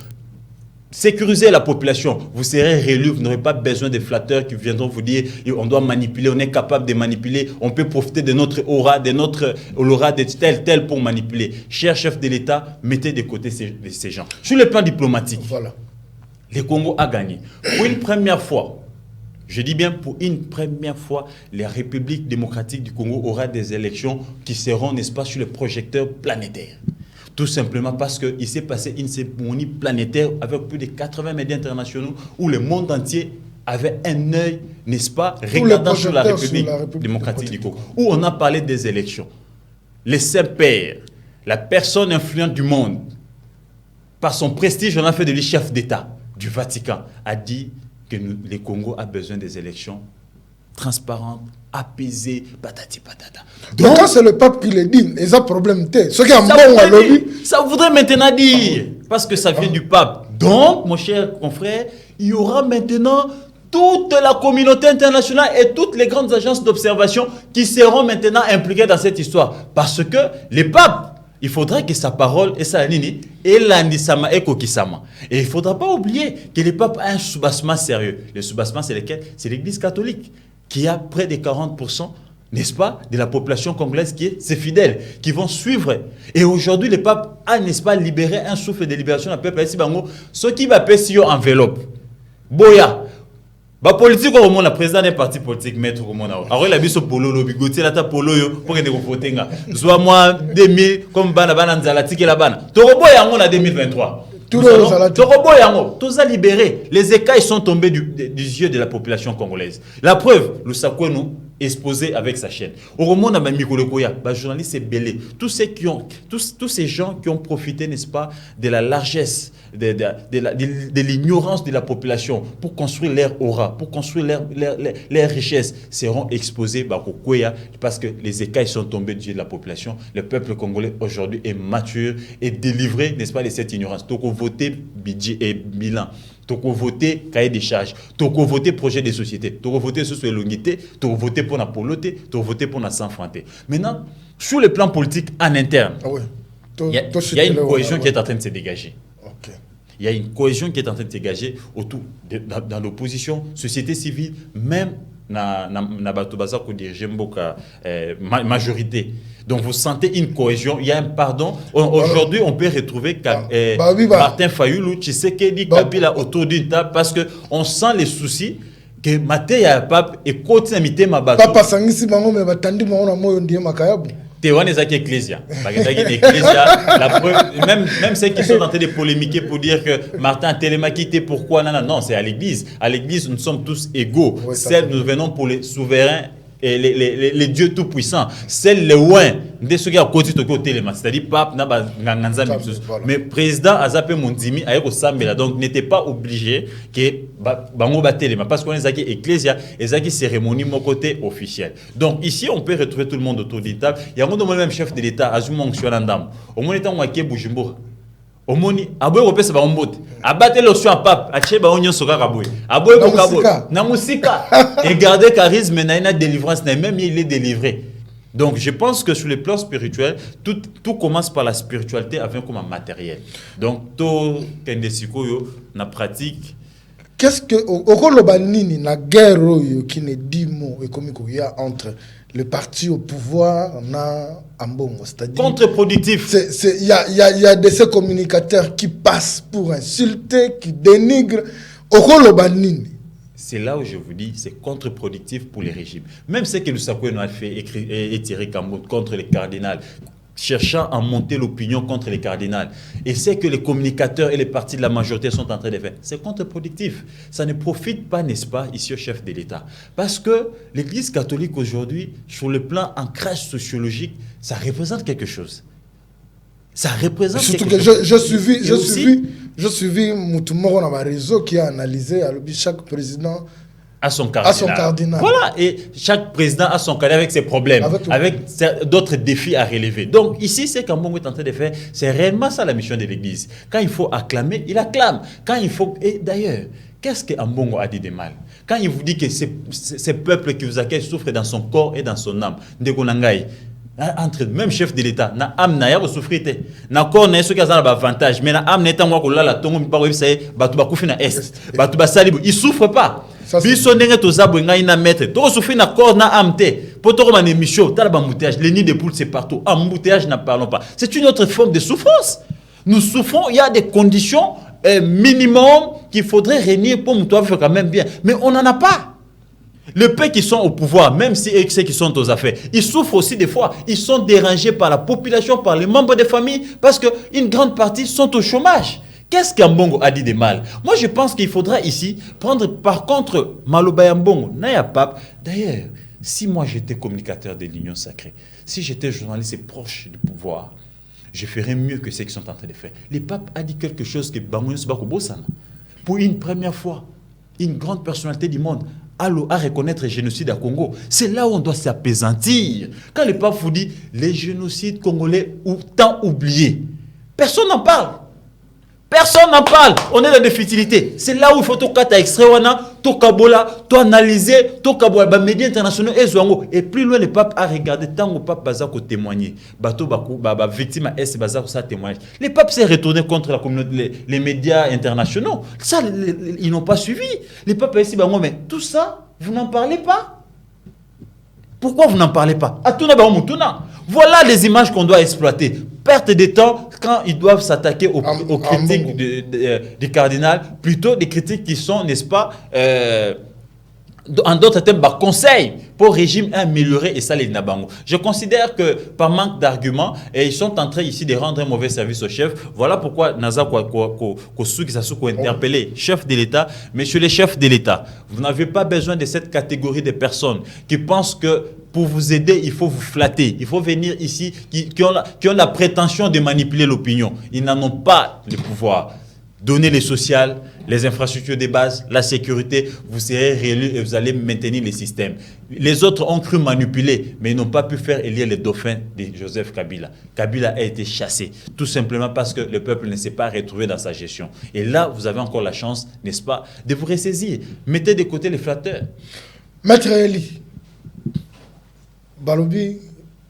Sécuriser la population. Vous serez réélu, vous n'aurez pas besoin de flatteurs qui viendront vous dire on doit manipuler, on est capable de manipuler, on peut profiter de notre aura, de tel pour manipuler. Cher chef de l'État, mettez de côté ces gens. Sur le plan diplomatique, voilà. Le Congo a gagné. Pour une première fois, je dis bien pour une première fois, la République démocratique du Congo aura des élections qui seront, n'est-ce pas, sur le projecteur planétaire. Tout simplement parce qu'il s'est passé une cérémonie planétaire avec plus de 80 médias internationaux où le monde entier avait un œil, n'est-ce pas, regardant sur la République démocratique du Congo, où on a parlé des élections. Le Saint-Père, la personne influente du monde, par son prestige, on a fait de lui chef d'État du Vatican, a dit que le Congo a besoin des élections transparentes, apaisées, patati patata. Donc quand c'est le pape qui le dit, il y a un problème. Ce qui est un bon à l'objet. Ça voudrait maintenant dire, parce que ça vient du pape. Donc, mon cher confrère, il y aura maintenant toute la communauté internationale et toutes les grandes agences d'observation qui seront maintenant impliquées dans cette histoire. Parce que les papes, il faudrait que sa parole et sa ligne et l'andisama et kokisama. Et il ne faudra pas oublier que le pape a un soubassement sérieux. Le soubassement, c'est lequel? C'est l'Église catholique qui a près de 40%, n'est-ce pas, de la population congolaise qui est ses fidèles, qui vont suivre. Et aujourd'hui, le pape a, n'est-ce pas, libéré un souffle de libération du peuple. Ce qui va passer sur enveloppe. Boya. Ba politique au monde, la président d'un parti politique maître au monde. Alors il a vu ce polo lo bigoti la ta polo yo pour que vous votez nga. Soit moi 2000 comme bana nzala tiki la bana. To boya on a 2023. Tout le monde tous a libéré. Les écailles sont tombés des yeux de la population congolaise. La preuve, le Sakwe nous exposé avec sa chaîne. Au moment où les journalistes c'est belé. Tous ces gens qui ont profité, n'est-ce pas, de la largesse, de l'ignorance de la population pour construire leur aura, pour construire leur richesse, seront exposés parce que les écailles sont tombés du yeux de la population. Le peuple congolais aujourd'hui est mature et délivré, n'est-ce pas, de cette ignorance. Donc, voter budget et bilan. Toko voter cahier des charges, toko voter projet de société, toko voter sur l'unité, toko voter pour la poloté, toko voter pour la s'enfronter. Maintenant, sur le plan politique en interne, il y a une cohésion qui est en train de se dégager. Il y a une cohésion qui est en train de se dégager autour dans l'opposition, société civile, même na bato baza ko diriger mboka majorité. Donc vous sentez une cohésion, il y a un pardon. Aujourd'hui, on peut retrouver Martin Fayulu, Tshisekedi, Kabila autour d'une table parce que on sent les soucis que Maté ya pape et côté mité mabato. Papa sangisi bango me batandi bango na moyo ndiye makayabu. Théouane est ecclésia. La preuve, même ceux qui sont en train de polémiquer pour dire que Martin Télémaque, pourquoi non, c'est à l'église. À l'église, nous sommes tous égaux. Oui, nous venons pour les souverains et les dieux tout-puissants. C'est le loin de ceux qui ont côté au téléma. C'est-à-dire, pape, mais président Azapé Mondimi, donc n'était pas obligé que Bango téléma. Parce qu'on est à ecclésia et à cérémonie, mon côté officiel. Donc ici, on peut retrouver tout le monde autour d'une table. Il y a un même chef de l'État, Azumong Xuanandam. Au moins, il y a Bujumbura. Omoni aboy kopesa ba ombote abate le soin pape ache ba onyo soka kaboy aboy kokabo na musika et garder charisme na ina délivrance na même il est délivré. Donc je pense que sur le plan spirituel tout commence par la spiritualité avec comme un matériel. Donc to kende sikoyo na pratique. Qu'est-ce que okoloba nini na guerre qui ne dit mot et comme il y a entre le parti au pouvoir na ambongo, c'est-à-dire contre-productif. Il y a de ces communicateurs qui passent pour insulter, qui dénigrent. C'est là où je vous dis, c'est contre-productif pour les régimes. Même ce que le Sakwe a fait et Thierry Kambo contre les cardinals, cherchant à monter l'opinion contre les cardinals. Et c'est que les communicateurs et les partis de la majorité sont en train de faire. C'est contre-productif. Ça ne profite pas, n'est-ce pas, ici au chef de l'État. Parce que l'Église catholique aujourd'hui, sur le plan ancrage sociologique, ça représente quelque chose. Ça représente surtout quelque chose. Je suivi Moutoumoro dans ma réseau qui a analysé chaque président à son cardinal. Voilà, et chaque président a son cardinal avec ses problèmes, avec d'autres défis à relever. Donc ici, ce qu'Ambongo est en train de faire, c'est réellement ça la mission de l'Église. Quand il faut acclamer, il acclame. Quand il faut... Et d'ailleurs, qu'est-ce qu'Ambongo a dit de mal? Quand il vous dit que ces peuples qui vous accueillent souffrent dans son corps et dans son âme, entre même chef de l'État, na âme na ya souffrir te, na corps na ceux qui ont avantage, mais na âme na tango ko la tongo mi pa ko bisa batu ba kufi na est, batu ba salibu, il souffre pas. Biso ndenge to zabwe ngai na maître, to souffrir na corps na âme te, poto ko man émission, tala ba embouteillage, les nids de poules c'est partout. Embouteillage n'en parlons pas. C'est une autre forme de souffrance. Nous souffrons, il y a des conditions minimum qu'il faudrait régner pour nous faire quand même bien, mais on n'en a pas. Les peuples qui sont au pouvoir, même si ceux qui sont aux affaires, ils souffrent aussi des fois. Ils sont dérangés par la population, par les membres des familles, parce qu'une grande partie sont au chômage. Qu'est-ce qu'Ambongo a dit de mal? Moi, je pense qu'il faudra ici prendre, par contre, Maloba Ambongo, Naya Pape. D'ailleurs, si moi j'étais communicateur de l'Union Sacrée, si j'étais journaliste et proche du pouvoir, je ferais mieux que ceux qui sont en train de faire. Le pape a dit quelque chose que Bangoyo Sbako Bossana. Pour une première fois, une grande personnalité du monde à reconnaître le génocide à Congo. C'est là où on doit s'apaisantir. Quand le pape vous dit les génocides congolais ou tant oubliés, personne n'en parle. Personne n'en parle. On est dans des futilités. C'est là où il faut tout cas extrait, tout kabola, tout analyser, tout kabola, les médias internationaux et plus loin le pape a regardé tant que le pape baza ko témoigner. Bateau bakou ba victime est baza ko ça témoigner. Le pape s'est retourné contre la communauté, les médias internationaux. Ça ils n'ont pas suivi. Le pape a dit mais tout ça vous n'en parlez pas. Pourquoi vous n'en parlez pas? Voilà les images qu'on doit exploiter. Perte de temps quand ils doivent s'attaquer aux critiques du cardinal, plutôt des critiques qui sont, n'est-ce pas, en d'autres termes, conseil pour le régime améliorer et ça les nabango. Je considère que par manque d'arguments, ils sont en train ici de rendre un mauvais service au chef. Voilà pourquoi Naza Kosuki interpellé chef de l'État. Monsieur le chef de l'État, vous n'avez pas besoin de cette catégorie de personnes qui pensent que pour vous aider, il faut vous flatter. Il faut venir ici, qui ont la prétention de manipuler l'opinion. Ils n'en ont pas le pouvoir. Donner les sociales, les infrastructures de base, la sécurité, vous serez réélu et vous allez maintenir les systèmes. Les autres ont cru manipuler, mais ils n'ont pas pu faire élire les dauphins de Joseph Kabila. Kabila a été chassé, tout simplement parce que le peuple ne s'est pas retrouvé dans sa gestion. Et là, vous avez encore la chance, n'est-ce pas, de vous ressaisir. Mettez de côté les flatteurs. Maître Eli, Balobi,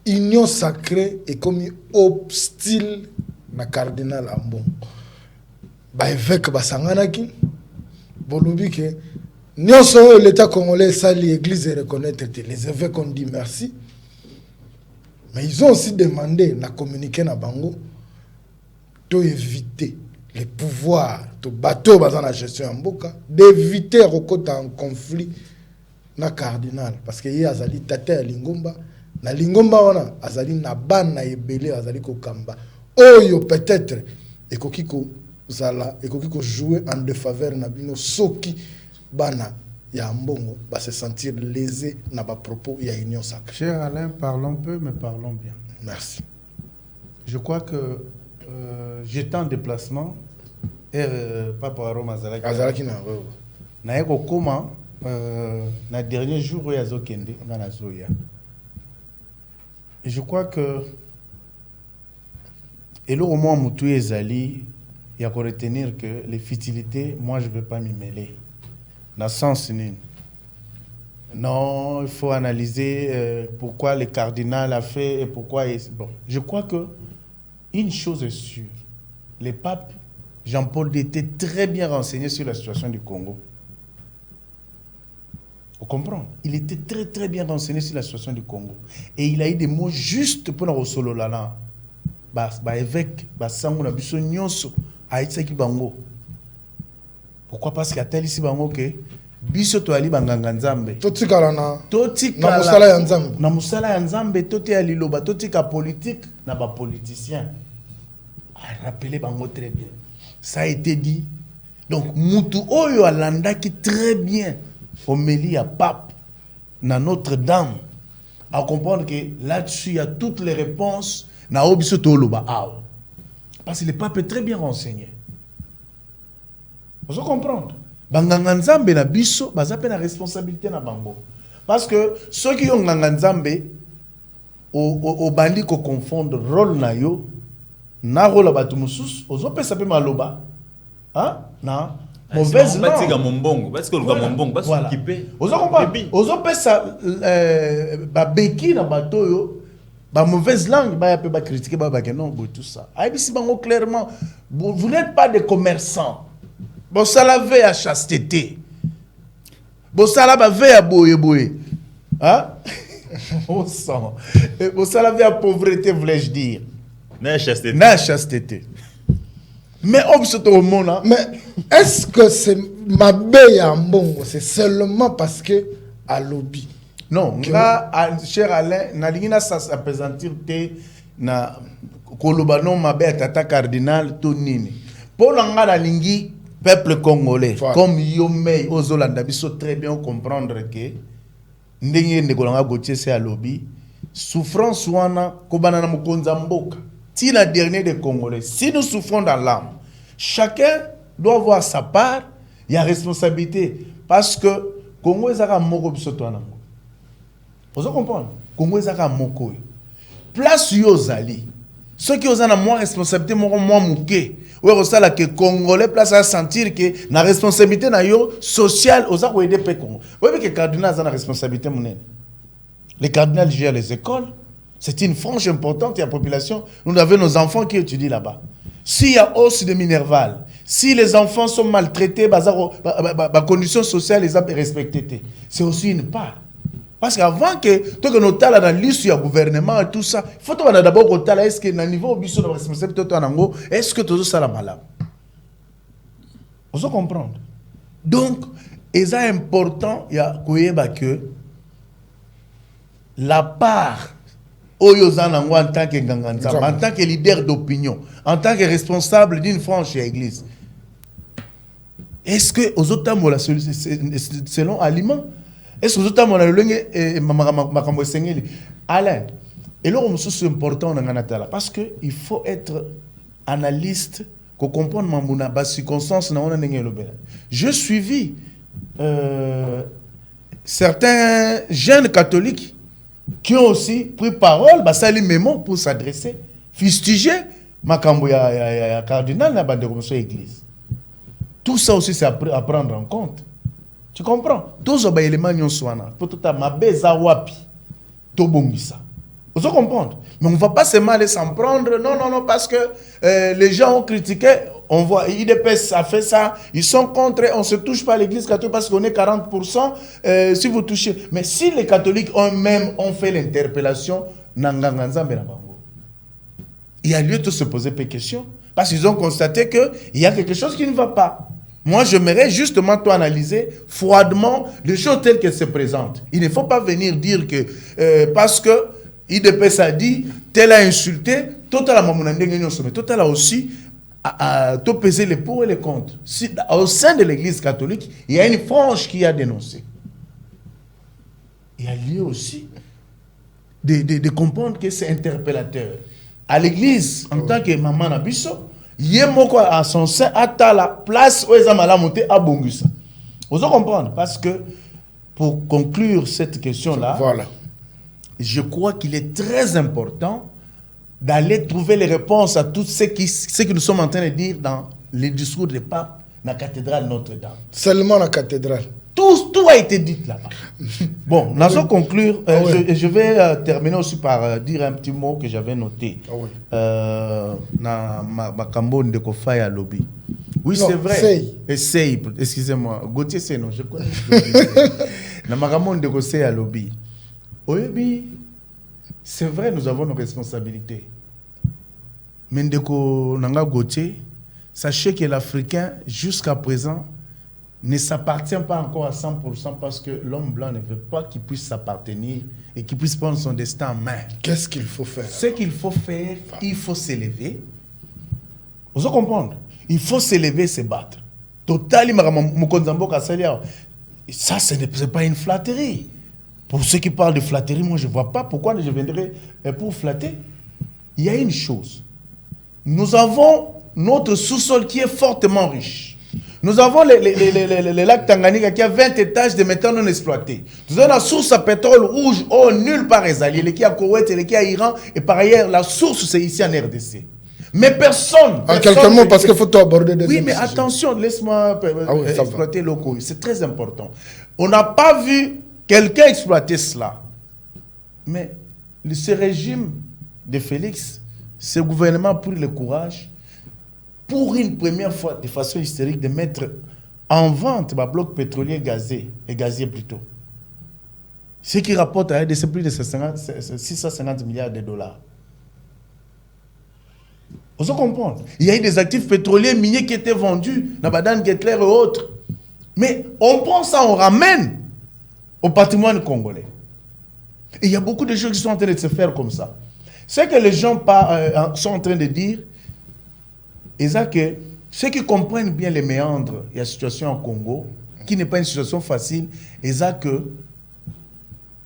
union sacrée est comme hostile na cardinal Ambon. Ba évêque basanganaki bolobi que nyonso l'état congolais sali l'église reconnaître les évêques ont dit merci, mais ils ont aussi demandé na communiquer na bango to éviter les pouvoirs to bateau dans la gestion en mboka d'éviter rekota en conflit na cardinal parce que y azali tata ya lingomba na lingomba wana azali na bana ebele azali ko kamba oyo peut-être ekokiko zala ekokiko jouer en défaveur na bino soki bana ya mbongo va se sentir lésé na ba propos ya union sacrée. Cher Alain, parlons peu mais parlons bien. Merci. Je crois que j'étais en déplacement et Papa Roma Azalaki na na eko koma na dernier jour ya zokende na zoya. Et je crois que et là au moins mutu ezali il y a qu'à retenir que les futilités, moi je ne vais pas m'y mêler. Dans le sens non, il faut analyser pourquoi le cardinal a fait et pourquoi. Bon, je crois que une chose est sûre, le pape Jean-Paul II était très bien renseigné sur la situation du Congo. Vous comprenez? Il était très très bien renseigné sur la situation du Congo. Et il a eu des mots justes pour nous solo là. Évêque, sango na biso nyonso. Aïtsaki bango. Pourquoi? Parce qu'il y a tel ici bango que biso to ali banganga nzambe. Totikala na na musala ya nzambe. Na musala ya nzambe toti ali loba totika politique na ba politicien. Rappelez bango très bien. Ça a été dit. Donc mutu oyo alanda qui très bien homélie à pape na Notre-Dame à comprendre que là-dessus il y a toutes les réponses na obiso to loba aw. Parce que le pape est très bien renseigné. Vous comprenez? Banganga nzambe na biso baza pe na responsabilité na bango. Parce que ceux qui ont nganga nzambe au bandi ko confondre rôle na yo na rôle batu mususu ozo pesa pe maloba. Hein? Na mauvaise langue. Batika mombongo, parce que le mombongo ba s'occuper. Ozo comprendre? Ozo pesa ba beki na bato yo. Ba mauvaise langue, ba peut pas critiquer, ba non, tout ça. Aïbisi bango clairement, vous n'êtes pas des commerçants. Bon ça la veille à chasteté. Bon ça la veille à boye. Hein? Au sang. Bon ça la veille à pauvreté, voulais-je dire. Na chasteté. Na chasteté. Mais au monde. Mais est-ce que c'est ma belle en bon, c'est seulement parce que à lobby? Non, là, cher Alain, na ça s'appesantir na kolobano mabe tata cardinal to nini. Pour la lingi peuple congolais, comme Yomei Ozolanda biso très bien comprendre que ndenge ndegolanga Gauthier c'est à lobby, souffrance wana kobana na mokonza mboka. Si la dernière des Congolais, si nous souffrons dans l'âme, chacun doit avoir sa part, il y a responsabilité parce que Congo ezaka moko biso to na. Vous comprenez? Congo ezaka moko. Place yozali. Ceux qui ont la moins responsabilité moins mouké. Ouais, ça que Congolais place à sentir que la responsabilité na yo sociale aux a aider pe Congo. Vous voyez que cardinal a la responsabilité monnaie. Les cardinals gèrent les écoles. C'est une frange importante de la population. Nous avons nos enfants qui étudient là-bas. S'il y a hausse de Minerval, si les enfants sont maltraités, les conditions sociales les respectées, c'est aussi une part. Parce qu'avant que tout que nous dans la liste du gouvernement et tout ça, il faut d'abord que est-ce que le niveau de la responsabilité est-ce que tout ça est malade? Vous comprenez? Donc, Et c'est important, il y a que la part Oyozanango en tant que Nganganza, en tant que leader d'opinion, en tant que responsable d'une franche église, est-ce que aux autres mots, selon aliment, est-ce que aux autres mots, Alain, et là, c'est important parce qu'il faut être analyste pour comprendre les circonstances. Je suivi certains jeunes catholiques qui ont aussi pris parole, ça les mémo pour s'adresser, fustiger Makambo ya cardinal na bande comme église. Tout ça aussi c'est à prendre en compte. Tu comprends? Tous les éléments nyon soana. Pour tout à mabeza wapi to bongisa. Vous comprendre? Mais on ne va pas seulement aller s'en prendre. Non, parce que les gens ont critiqué. On voit, IDPS a fait ça. Ils sont contre. On ne se touche pas à l'église catholique parce qu'on est 40%. Si vous touchez. Mais si les catholiques ont fait l'interpellation, il y a lieu de se poser des questions. Parce qu'ils ont constaté qu'il y a quelque chose qui ne va pas. Moi, j'aimerais justement toi analyser froidement les choses telles qu'elles se présentent. Il ne faut pas venir dire que parce que IDPS a dit, tel a insulté, total a aussi à peser les pour et les contre. Si, au sein de l'église catholique, il y a une frange qui a dénoncé. Il y a lieu aussi de comprendre que c'est interpellateur. À l'église, en tant que maman Nabiso, il y a à son sein, à la place où ils ont mal monté à Bongusa. Vous comprenez? Parce que pour conclure cette question-là, voilà. Je crois qu'il est très important d'aller trouver les réponses à tout ce que nous sommes en train de dire dans les discours du pape dans la cathédrale Notre-Dame. Seulement la cathédrale. Tout a été dit là-bas. Bon, nous allons conclure. Je vais terminer aussi par dire un petit mot que j'avais noté. Dans ma Cambone de Kofaya Lobby. Oui, c'est vrai. Essaye. Excusez-moi. Gauthier, c'est non. Je connais. Dans ma Cambone de Kofaya Lobby. Oui, c'est vrai, nous avons nos responsabilités. Mais Ndeko Nanga Gauthier, sachez que l'Africain, jusqu'à présent, ne s'appartient pas encore à 100% parce que l'homme blanc ne veut pas qu'il puisse s'appartenir et qu'il puisse prendre son destin en main. Qu'est-ce qu'il faut faire? Ce qu'il faut faire, il faut s'élever. Vous comprenez? Il faut s'élever et se battre. Ça, ce n'est pas une flatterie. Pour ceux qui parlent de flatterie, moi je ne vois pas pourquoi je viendrais pour flatter. Il y a une chose. Nous avons notre sous-sol qui est fortement riche. Nous avons le lac Tanganyika qui a 20 étages de métal non exploités. Nous avons la source à pétrole rouge, nulle part réalisée. Il y a Koweït, il y a Iran. Et par ailleurs, la source, c'est ici en RDC. Mais personne. En quelques mots, parce qu'il faut tout aborder des. Oui, mais attention, laisse-moi exploiter locaux. C'est très important. On n'a pas vu quelqu'un exploiter cela. Mais ce régime de Félix, ce gouvernement a pris le courage, pour une première fois, de façon historique, de mettre en vente le bloc pétrolier gazier plutôt. Ce qui rapporte à RDC plus de 650 milliards de dollars. Vous comprenez? Il y a eu des actifs pétroliers miniers qui étaient vendus, Nabadan, Gettler et autres. Mais on prend ça, on ramène au patrimoine congolais. Et il y a beaucoup de choses qui sont en train de se faire comme ça. Ce que les gens sont en train de dire, c'est que ceux qui comprennent bien les méandres et la situation en Congo, qui n'est pas une situation facile, c'est que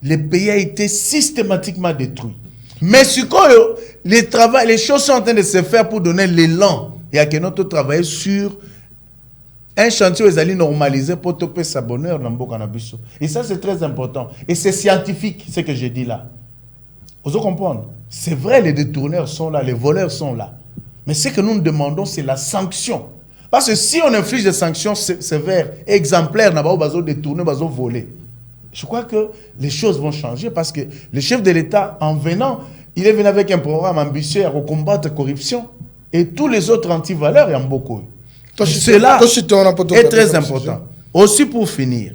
le pays a été systématiquement détruit. Mais ce que les choses sont en train de se faire pour donner l'élan, il y a que notre travail sur un chantier où ils allaient normaliser pour topper sa bonheur dans le cannabis. Et ça, c'est très important. Et c'est scientifique, ce que je dis là. Vous comprenez? C'est vrai, les détourneurs sont là, les voleurs sont là. Mais ce que nous nous demandons, c'est la sanction. Parce que si on inflige des sanctions sévères, exemplaires, on va détourner, on va voler. Je crois que les choses vont changer parce que le chef de l'État, en venant, il est venu avec un programme ambitieux à combattre la corruption. Et tous les autres antivaleurs, il y en a beaucoup. Cela est très important. Aussi pour finir,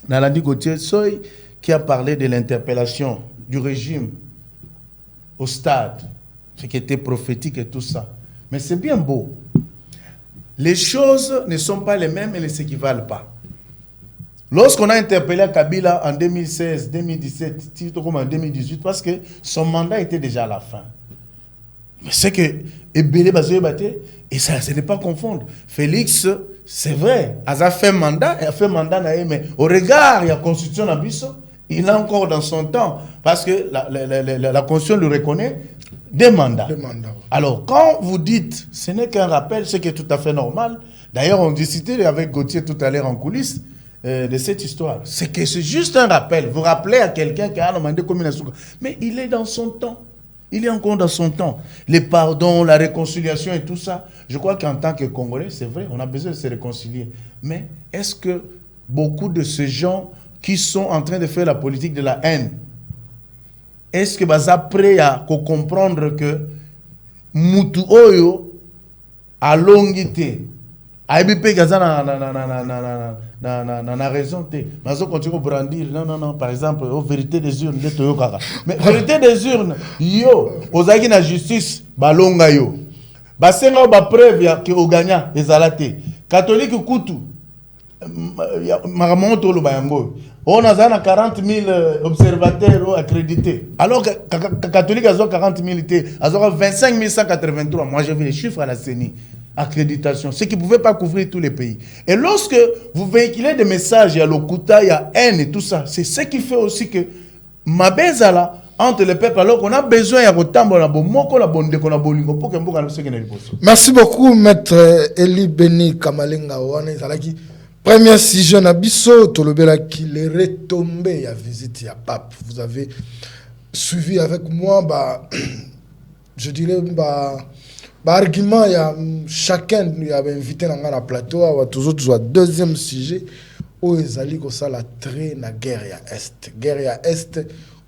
Nalandi Gauthier Soy, qui a parlé de l'interpellation du régime au stade, ce qui était prophétique et tout ça. Mais c'est bien beau. Les choses ne sont pas les mêmes et ne s'équivalent pas. Lorsqu'on a interpellé Kabila en 2016, 2017, surtout comme en 2018, parce que son mandat était déjà à la fin. Mais c'est que Ebele Bazoye Baté, et ça, ce n'est pas confondre. Félix, c'est vrai, il a fait mandat, mais au regard de la Constitution d'Abisso, il est encore dans son temps, parce que la Constitution le reconnaît des mandats. Alors, quand vous dites, ce n'est qu'un rappel, ce qui est tout à fait normal, d'ailleurs, on discutait avec Gauthier tout à l'heure en coulisses de cette histoire, c'est que c'est juste un rappel. Vous rappelez à quelqu'un qui a demandé combien de sous, mais il est dans son temps. Il est encore dans son temps. Les pardons, la réconciliation et tout ça. Je crois qu'en tant que Congolais, c'est vrai, on a besoin de se réconcilier. Mais est-ce que beaucoup de ces gens qui sont en train de faire la politique de la haine, est-ce que vous êtes prêts à comprendre que Moutou Oyo a longité, a ébipé Gaza na raison te mazo continue à brandir non par exemple aux vérité des urnes de Toyo Kaka mais vérité des urnes yo ozaki na justice balonga yo basenga ba preuve ya que o gagnant ezalate catholique kutu maramonto lo bayango on a 40 000 observateurs accrédités alors que catholique a 40 000 a 25 183. Moi j'ai vu les chiffres à la CENI. Accréditation, ce qui ne pouvait pas couvrir tous les pays. Et lorsque vous véhiculez des messages, il y a l'okuta, il y a haine et tout ça, c'est ce qui fait aussi que ma là entre les peuples, alors qu'on a besoin de Merci beaucoup, maître Eli Beni Kamalenga. Premier sujet Nabiso, Tolobela qui les retombées à visite à Pape. Vous avez suivi avec moi, je dirais, argument, il y a chacun il avait invité dans le plateau, à toujours deuxième sujet, où ils allaient ça la traîne na guerre à Est. Guerre à Est,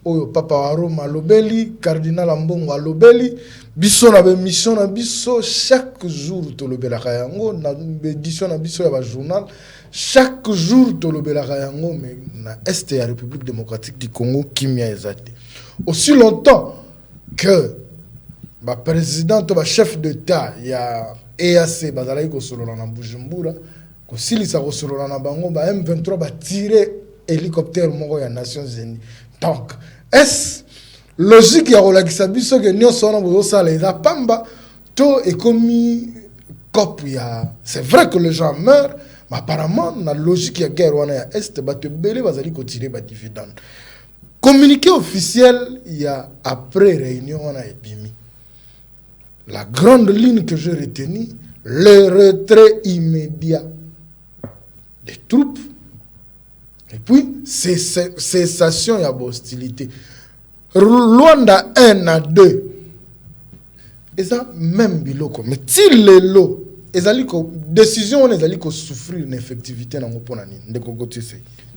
où Papa Warom à Lobeli, Cardinal Ambongo à Lobeli, biso na mission na biso chaque jour Tolobela Kayango, na édition na biso ya journal, chaque jour Tolobela Kayango, mais na Est et la République démocratique du Congo, Kimia Ezate. Aussi longtemps que le président, le chef d'État, il y a EAC, Bazalaï Kosolona na Bujumbura, Kosilisa Kosolona na Bango, M23 va tirer hélicoptère moko ya Nations Unies. Donc, est-ce logique ya kolakisa biso que nous sommes dans les pamba to ekomi cop ya c'est vrai que les gens meurent mais apparemment la logique ya guerre wana ya est ba te belé bazali ko tirer ba dividende. Communiqué officiel il y a après réunion wana ebimi. La grande ligne que j'ai retenue, le retrait immédiat des troupes et puis cessation et hostilité. Luanda 1 à 2. Et ça, même biloko. Mais si les lots, les décisions, les alliés souffrir une effectivité dans le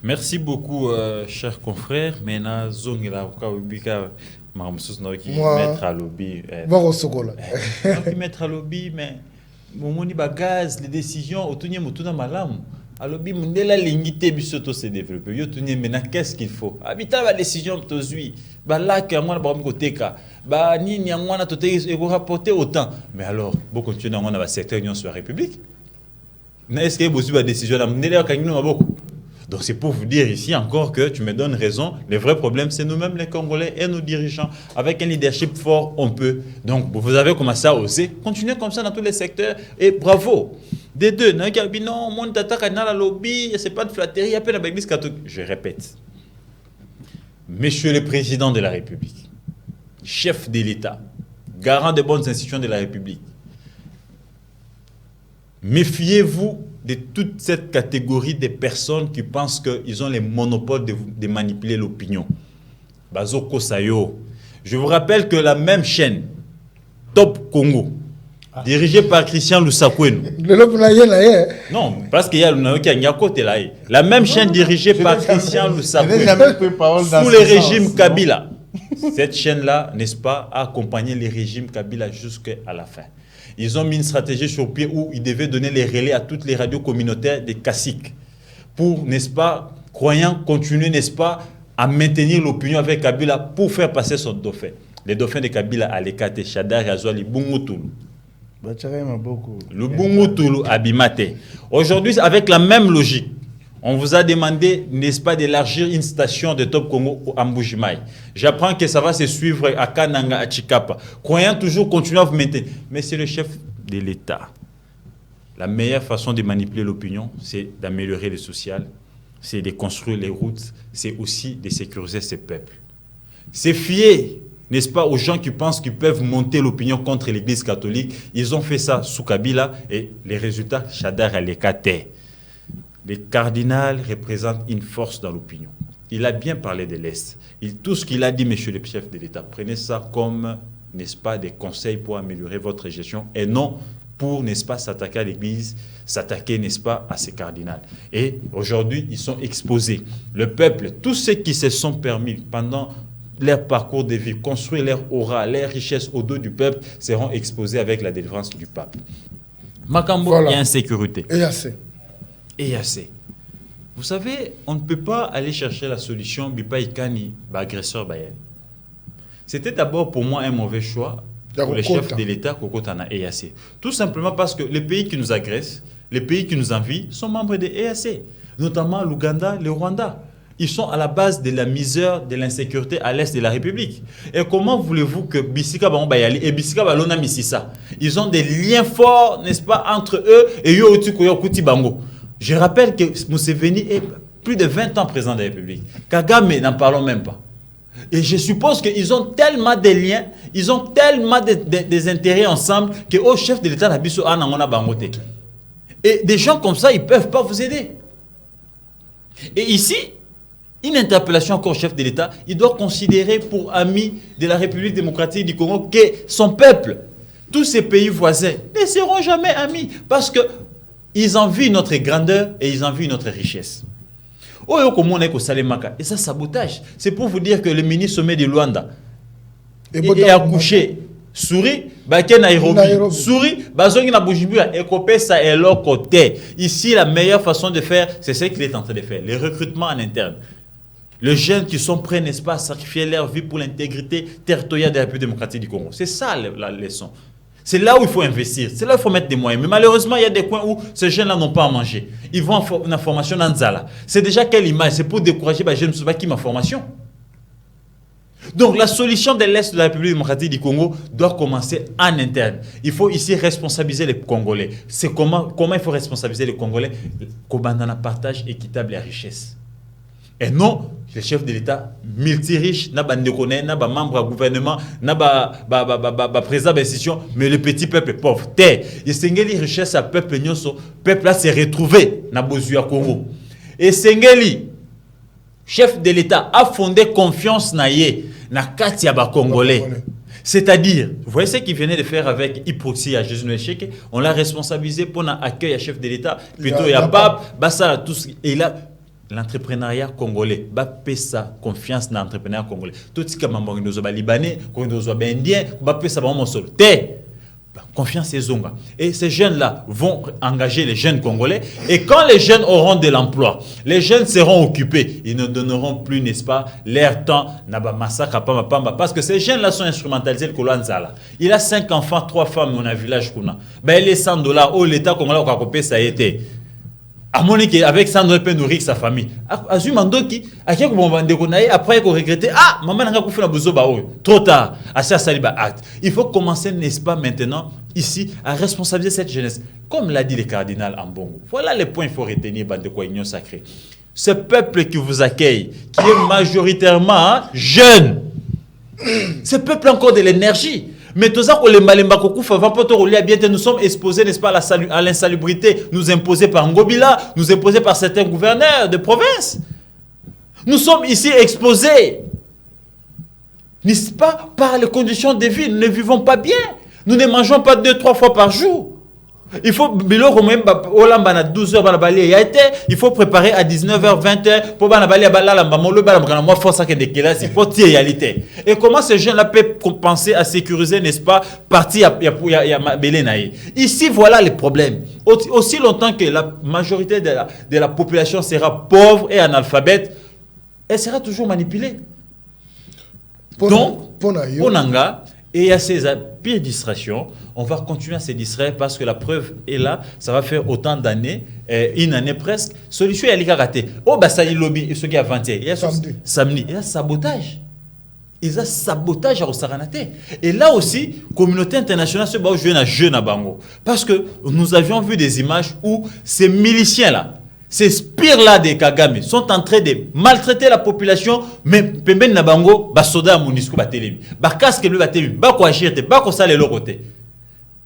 Merci beaucoup, chers confrères. Maintenant, mettre à lobby. Mettre à lobby, mais mon gaz, les décisions, autour de malam. À lobby, mon la lignité bisoto se développer. Yo tourner maintenant qu'est-ce qu'il faut? Habiter la décision tozui. Ba là que moi ba côté ka. Ba ni ngwana toté et rapporter autant. Mais alors, beaucoup continuer dans le secteur union sur la République. Est-ce que vous avez décision là mon ka ngino beaucoup. Donc c'est pour vous dire ici encore que tu me donnes raison. Le vrai problème, c'est nous-mêmes les Congolais et nos dirigeants. Avec un leadership fort, on peut. Donc vous avez commencé à oser. Continuez comme ça dans tous les secteurs. Et bravo. Des deux. Non, mon tata dans la lobby, c'est pas de flatterie. Il y a peine à l'église catholique. Je répète. Monsieur le Président de la République, chef de l'État, garant des bonnes institutions de la République, méfiez-vous de toute cette catégorie de personnes qui pensent qu'ils ont les monopoles de manipuler l'opinion. Bazoko Sayo. Je vous rappelle que la même chaîne, Top Congo, dirigée par Christian Lusakwenu. Non, parce qu'il y a le côté là. La même chaîne dirigée par Christian Lusakwenu, sous le régime Kabila. Cette chaîne-là, n'est-ce pas, a accompagné le régime Kabila jusqu'à la fin. Ils ont mis une stratégie sur pied où ils devaient donner les relais à toutes les radios communautaires des caciques pour, n'est-ce pas, croyant continuer, n'est-ce pas, à maintenir l'opinion avec Kabila pour faire passer son dauphin. Les dauphins de Kabila, Alekate, Chadar, Yazouali, Bungotoulou. Le Bungotoulou, Abimate. Aujourd'hui, avec la même logique, On vous a demandé, n'est-ce pas, d'élargir une station de Top Congo à Mbujimaï. J'apprends que ça va se suivre à Kananga, à Chikapa. Croyant toujours continuer à vous maintenir. Mais c'est le chef de l'État. La meilleure façon de manipuler l'opinion, c'est d'améliorer le social, c'est de construire les routes, c'est aussi de sécuriser ces peuples. C'est fier, n'est-ce pas, aux gens qui pensent qu'ils peuvent monter l'opinion contre l'Église catholique. Ils ont fait ça sous Kabila et les résultats, Chadar Alekate. Le cardinal représente une force dans l'opinion. Il a bien parlé de l'Est. Tout ce qu'il a dit, monsieur le chef de l'État, prenez ça comme, n'est-ce pas, des conseils pour améliorer votre gestion et non pour, n'est-ce pas, s'attaquer à l'Église, s'attaquer, n'est-ce pas, à ces cardinals. Et aujourd'hui, ils sont exposés. Le peuple, tous ceux qui se sont permis pendant leur parcours de vie, construire leur aura, leur richesse au dos du peuple, seront exposés avec la délivrance du pape. Makambo, voilà. Il y a insécurité. Et assez. Vous savez, on ne peut pas aller chercher la solution Bipa Ikani, agresseur Bayen. C'était d'abord pour moi un mauvais choix pour les chefs de l'État Kokotana EAC. Tout simplement parce que les pays qui nous agressent, les pays qui nous envient, sont membres de EAC. Notamment l'Ouganda, le Rwanda. Ils sont à la base de la misère, de l'insécurité à l'est de la République. Et comment voulez-vous que Bissika Bayali et Bissika Balona Mississa, ils ont des liens forts, n'est-ce pas, entre eux et Yotu Koyokuti Bango. Je rappelle que Museveni est plus de 20 ans président de la République. Kagame, n'en parlons même pas. Et je suppose qu'ils ont tellement de liens, ils ont tellement des intérêts ensemble que au chef de l'État Nabiso Anangona Bangote. Et des gens comme ça, ils ne peuvent pas vous aider. Et ici, une interpellation encore au chef de l'État, il doit considérer pour ami de la République démocratique du Congo que son peuple, tous ces pays voisins, ne seront jamais amis parce que ils envient notre grandeur et ils envient notre richesse. Et ça, sabotage. C'est pour vous dire que le ministre sommet de Luanda est accouché. Souris, Nairobi. Souris, Bazongi na Bujumbura. Et copé ça est leur côté. Ici, la meilleure façon de faire, c'est ce qu'il est en train de faire. Les recrutements en interne. Les jeunes qui sont prêts, n'est-ce pas, à sacrifier leur vie pour l'intégrité territoriale de la République démocratique du Congo. C'est ça la leçon. C'est là où il faut investir, c'est là où il faut mettre des moyens. Mais malheureusement, il y a des coins où ces jeunes-là n'ont pas à manger. Ils vont en une formation dans Nzala. C'est déjà quelle image? C'est pour décourager les jeunes qui ma formation. Donc la solution de l'Est de la République démocratique du Congo doit commencer en interne. Il faut ici responsabiliser les Congolais. C'est comment il faut responsabiliser les Congolais? Kobandana partage équitable la richesse. Et non, le chef de l'État multiriche, n'a pas de membre du gouvernement, n'a pas président d'institution, mais le petit peuple est pauvre. Et Sengeli richesse à peuple nyoso, peuple là s'est retrouvé dans Bozuya Congo. Et Sengeli, chef de l'État, a fondé confiance na Katia ba Congolais. C'est-à-dire, vous voyez ce qu'il venait de faire avec Hypoxie à Jésus Noécheke, on l'a responsabilisé pour l'accueil à chef de l'État, plutôt il y a Pape, Bassa, tout ce et là. L'entrepreneuriat congolais va payer sa confiance dans l'entrepreneuriat congolais. Tout ce qui est libanais, indien, va payer sa confiance et zonga. Et ces jeunes-là vont engager les jeunes congolais. Et quand les jeunes auront de l'emploi, les jeunes seront occupés. Ils ne donneront plus, n'est-ce pas, leur temps na ba massacre pamba pamba. Parce que ces jeunes-là sont instrumentalisés. Il a 5 enfants, 3 femmes dans un village. Ben, les $100, oh, l'État congolais a coupé, ça a été. Avec ça, on peut nourrir sa famille. Après, il faut regretter. Ah, maman n'a pas fait la bousou. Trop tard. Il faut commencer, n'est-ce pas, maintenant, ici, à responsabiliser cette jeunesse. Comme l'a dit le cardinal Ambongo. Voilà les points qu'il faut retenir, bande de union sacrée. Ce peuple qui vous accueille, qui est majoritairement jeune, ce peuple a encore de l'énergie. Mais tout ça, nous sommes exposés, n'est-ce pas, à l'insalubrité, nous imposés par Ngobila, nous imposés par certains gouverneurs de province. Nous sommes ici exposés, n'est-ce pas, par les conditions de vie. Nous ne vivons pas bien. Nous ne mangeons pas 2-3 fois par jour. Il faut, il faut préparer à 19h, 20h pour et comment ces gens-là peuvent penser à sécuriser, n'est-ce pas, partie ici, voilà les problèmes. Aussi longtemps que la majorité de la population sera pauvre et analphabète, elle sera toujours manipulée. Donc, Ponanga, et il y a ces pires distractions, on va continuer à se distraire parce que la preuve est là, ça va faire autant d'années une année presque. Solution est raté. Oh, bah ça y lobby, ce qui a avant-hier. Il y a samedi. Il y a sabotage. Ils ont sabotage à Osaranate. Et là aussi, communauté internationale se bat au jeu à Bango. Parce que nous avions vu des images où ces miliciens-là, ces spires-là des Kagame sont en train de maltraiter la population, mais Pemben Nabango, Basoda Monisco Batelemi, Bakasque le Batelemi, Bako Agirte, Bako Sale Lorote.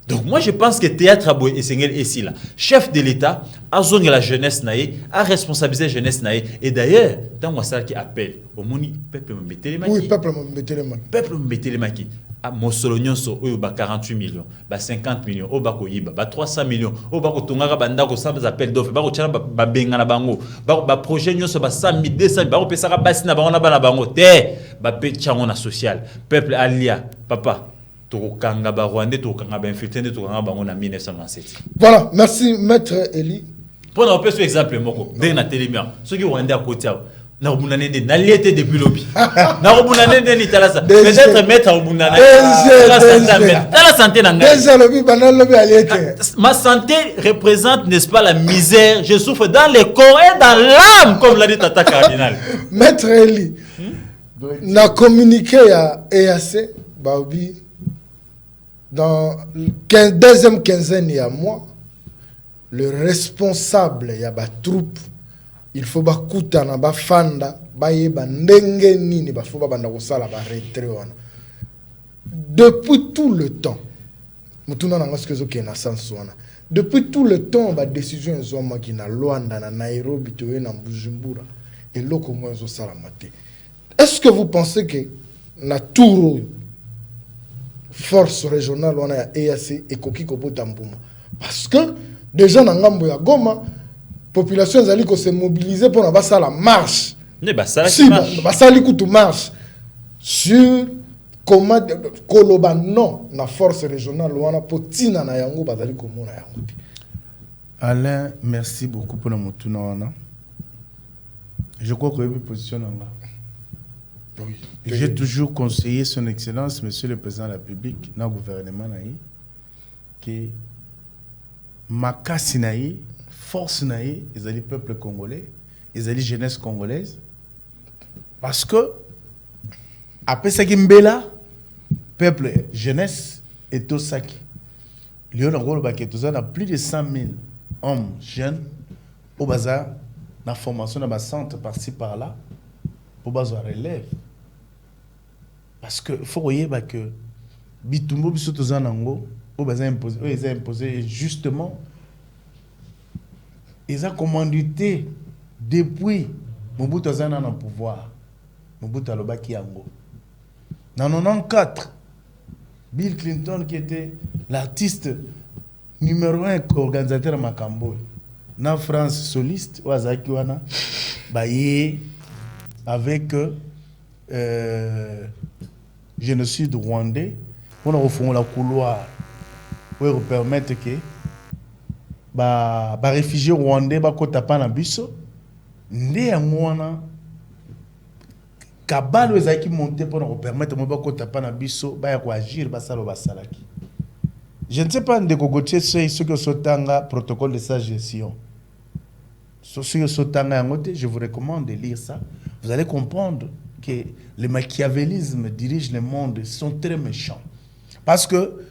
Donc moi je pense que Théâtre Aboué et Sengel ici là, chef de l'État, a zoné la jeunesse naïe, a responsabilisé la jeunesse naïe. Et d'ailleurs, dans moi ça qui appelle, au moni, peuple me mettait les maquis. Oui, peuple me mettait les maquis. Peuple me mettait les maquis. À Mossolognon, so, 48 millions, 50 millions, au bako yiba, 300 millions, au bako tongara bandako, ça vous appelle d'offre, bako tchala ba bengana bango, ba projet nyon so ba 100 000, 200 000, bako pesara basi na bango na bango, te, ba pe tchangona social, peuple alia, papa. Voilà, merci Maître Eli. Prenons un peu ce exemple, Moko. Dès la télévision, ceux qui ont à côté, na obunanende na liete depuis lobby. Na obunanende ni talasa. Peut-être mettre obunanende. La santé na ngai. Déjà lobby banal lobby aliete. Ma santé représente, n'est-ce pas, la misère. Je souffre dans le corps et dans l'âme, comme l'a dit Tata Cardinal. Maître Eli, na communiqué à EAC, Baobi. Dans la deuxième quinzaine, il y a moi, le responsable, il y a ma troupe, il faut que kuta na ba fanda, ba yeba ndenge nini, ba faut ba banda kosala ba retrait wana. Depuis tout le temps, mutuna na ngaske zo ke na sens wana. Depuis tout le temps, ba décision zo maki na Luanda, na Nairobi, to na Bujumbura, et loko mo zo sala mate. Est-ce que vous pensez que na touro force régionale on a EAC et Koki Kobota Mbuma parce que déjà dans ngambo ya Goma population zali ko se mobiliser pour na basa la marche si basa li kutu marche sur comment koloba non na force régionale wana potina na yango bazali ko mona yango. Alain, merci beaucoup pour notre tournoi. Je crois que vous position oui. J'ai toujours conseillé son Excellence, Monsieur le Président de la République, dans le gouvernement, que Makasi naï, force naï, ils allaient peuple congolais, ils allaient jeunesse congolaise, parce que après ça qui mbela, peuple jeunesse et tout ça qui, Lyon a plus de 100 000 hommes jeunes au bazar, dans la formation dans le centre par-ci par-là, pour bazar relève. Parce que faut voyez que bitumbo bisoto zanango au bazar imposé justement ils ont commandité depuis Mobutu Zana dans pouvoir Mobutu Alobaki Yango. En 1994, Bill Clinton qui était l'artiste numéro 1 organisateur de Makambo. En France, soliste, Wazaki Wana, avec génocide rwandais, on a refondé la couloir pour permettre que les réfugiés rwandais ne soient pas dans le biso. Ndé wana kabalo ezaki monter pour permettre de pas pas na biso ba ya agir basalo basalaki. Je ne sais pas de Gogotier ce que sotanga protocole de sa gestion. Ce que sotanga ngote, je vous recommande de lire ça. Vous allez comprendre que le machiavélisme dirige le monde, ils sont très méchants. Parce que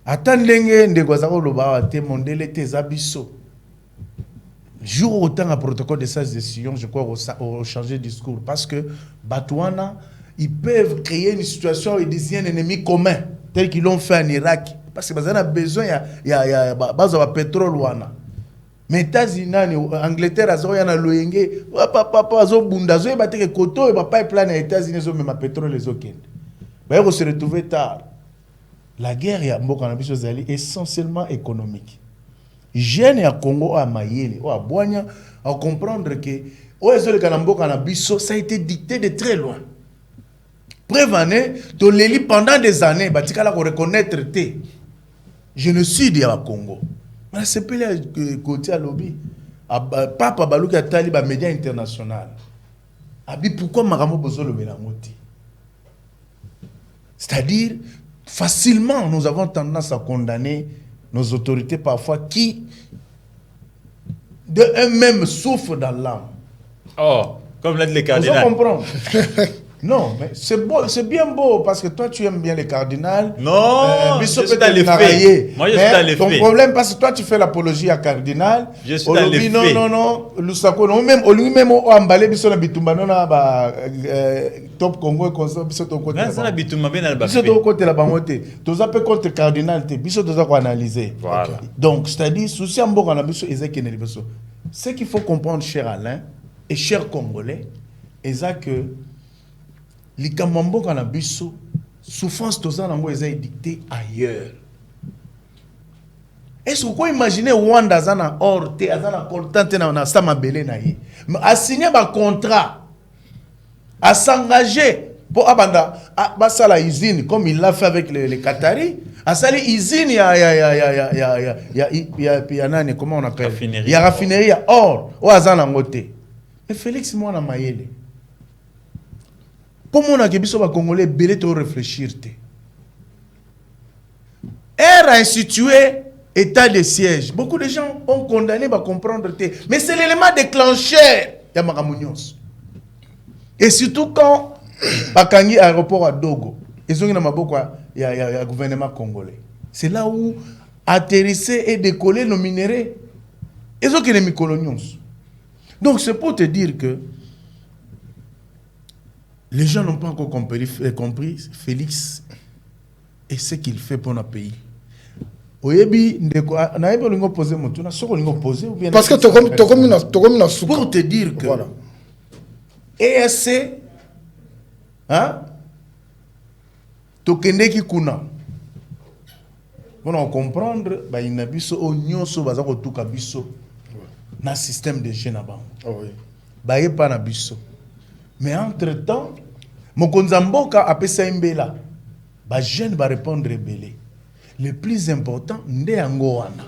attendez de gozaro loba te mondele te zabiso. Jour autant un protocole de sa gestion, je crois au changer de discours parce que Batouana, ils peuvent créer une situation et désigner un ennemi commun tel qu'ils l'ont fait en Irak parce que ils ont besoin il y a pétrole wana. Mais États-Unis, Angleterre, azo yana loyenge, papa azo bunda azo bateke koto et papa plan aux États-Unis azo même pétrole les okende. Ba yo se retrouver tard. La guerre ya mboka na biso zali essentiellement économique. Jeune ya Congo a mayele o abonya à comprendre que o ezole kana mboka na biso ça a été dicté de très loin. Preuve année to leli pendant des années batikala ko reconnaître te génocide ya Congo. Mais c'est pas le côté à lobby. Papa Balouki a tali ba médias internationaux. Abi pourquoi Maramo Bozo le Mélangote? C'est-à-dire, facilement, nous avons tendance à condamner nos autorités parfois qui de eux-mêmes souffrent dans l'âme. Oh, comme l'a dit les Vous cardinals. comprenez? Non, mais c'est beau, c'est bien beau parce que toi tu aimes bien les cardinals. Non, je suis dans les faits. Moi je suis dans les ton faits. problème parce que toi tu fais l'apologie à cardinal. Je suis dans les faits. Non, Lusako, non, même au emballé biso na bitumba non na ba top Congo et consort biso to côté. Non, ça na bitumba bien na ba. Biso to côté la bangote. Tous appels contre cardinal te biso to ko analyser. Voilà. Donc c'est-à-dire souci ambo na biso ezaki na biso. Ce qu'il faut comprendre, cher Alain et cher Congolais, est que likamambo kana biso souffrance toza nango eza édicté ailleurs. Est-ce que vous imaginez Wanda azana orte azana coltante na sama belé na ye a signé un contrat a s'engager pour abanda basa la usine comme il l'a fait avec les Qataris a sali usine ya nani comment on appelle raffinerie. Ya raffinerie ya or o azana ngote mais Félix Mwana Mayele comment on a que biso ba congolais belé to réfléchir te a institué état de siège. Beaucoup de gens ont condamné à comprendre te mais c'est l'élément déclencheur ya makamunyos. Et surtout quand bakangi aéroport à Dogo ils ont na maboko ya gouvernement congolais. C'est là où atterrisser et décoller nos minéraux. Ils ont que les colonions. Donc c'est pour te dire que les gens n'ont pas encore compris Félix et ce qu'il fait pour notre pays. Parce que pour te dire que voilà. ESC hein tokendeki kuna pour comprendre ba ina biso o nyonso baza ko tuka biso na système de jeu na bango. Oh oui. Ba yepa na biso. Mais entre-temps, Mokonzamboka a pesa imbela. Ba jeune va répondre belé. Le plus important, nde yango wana.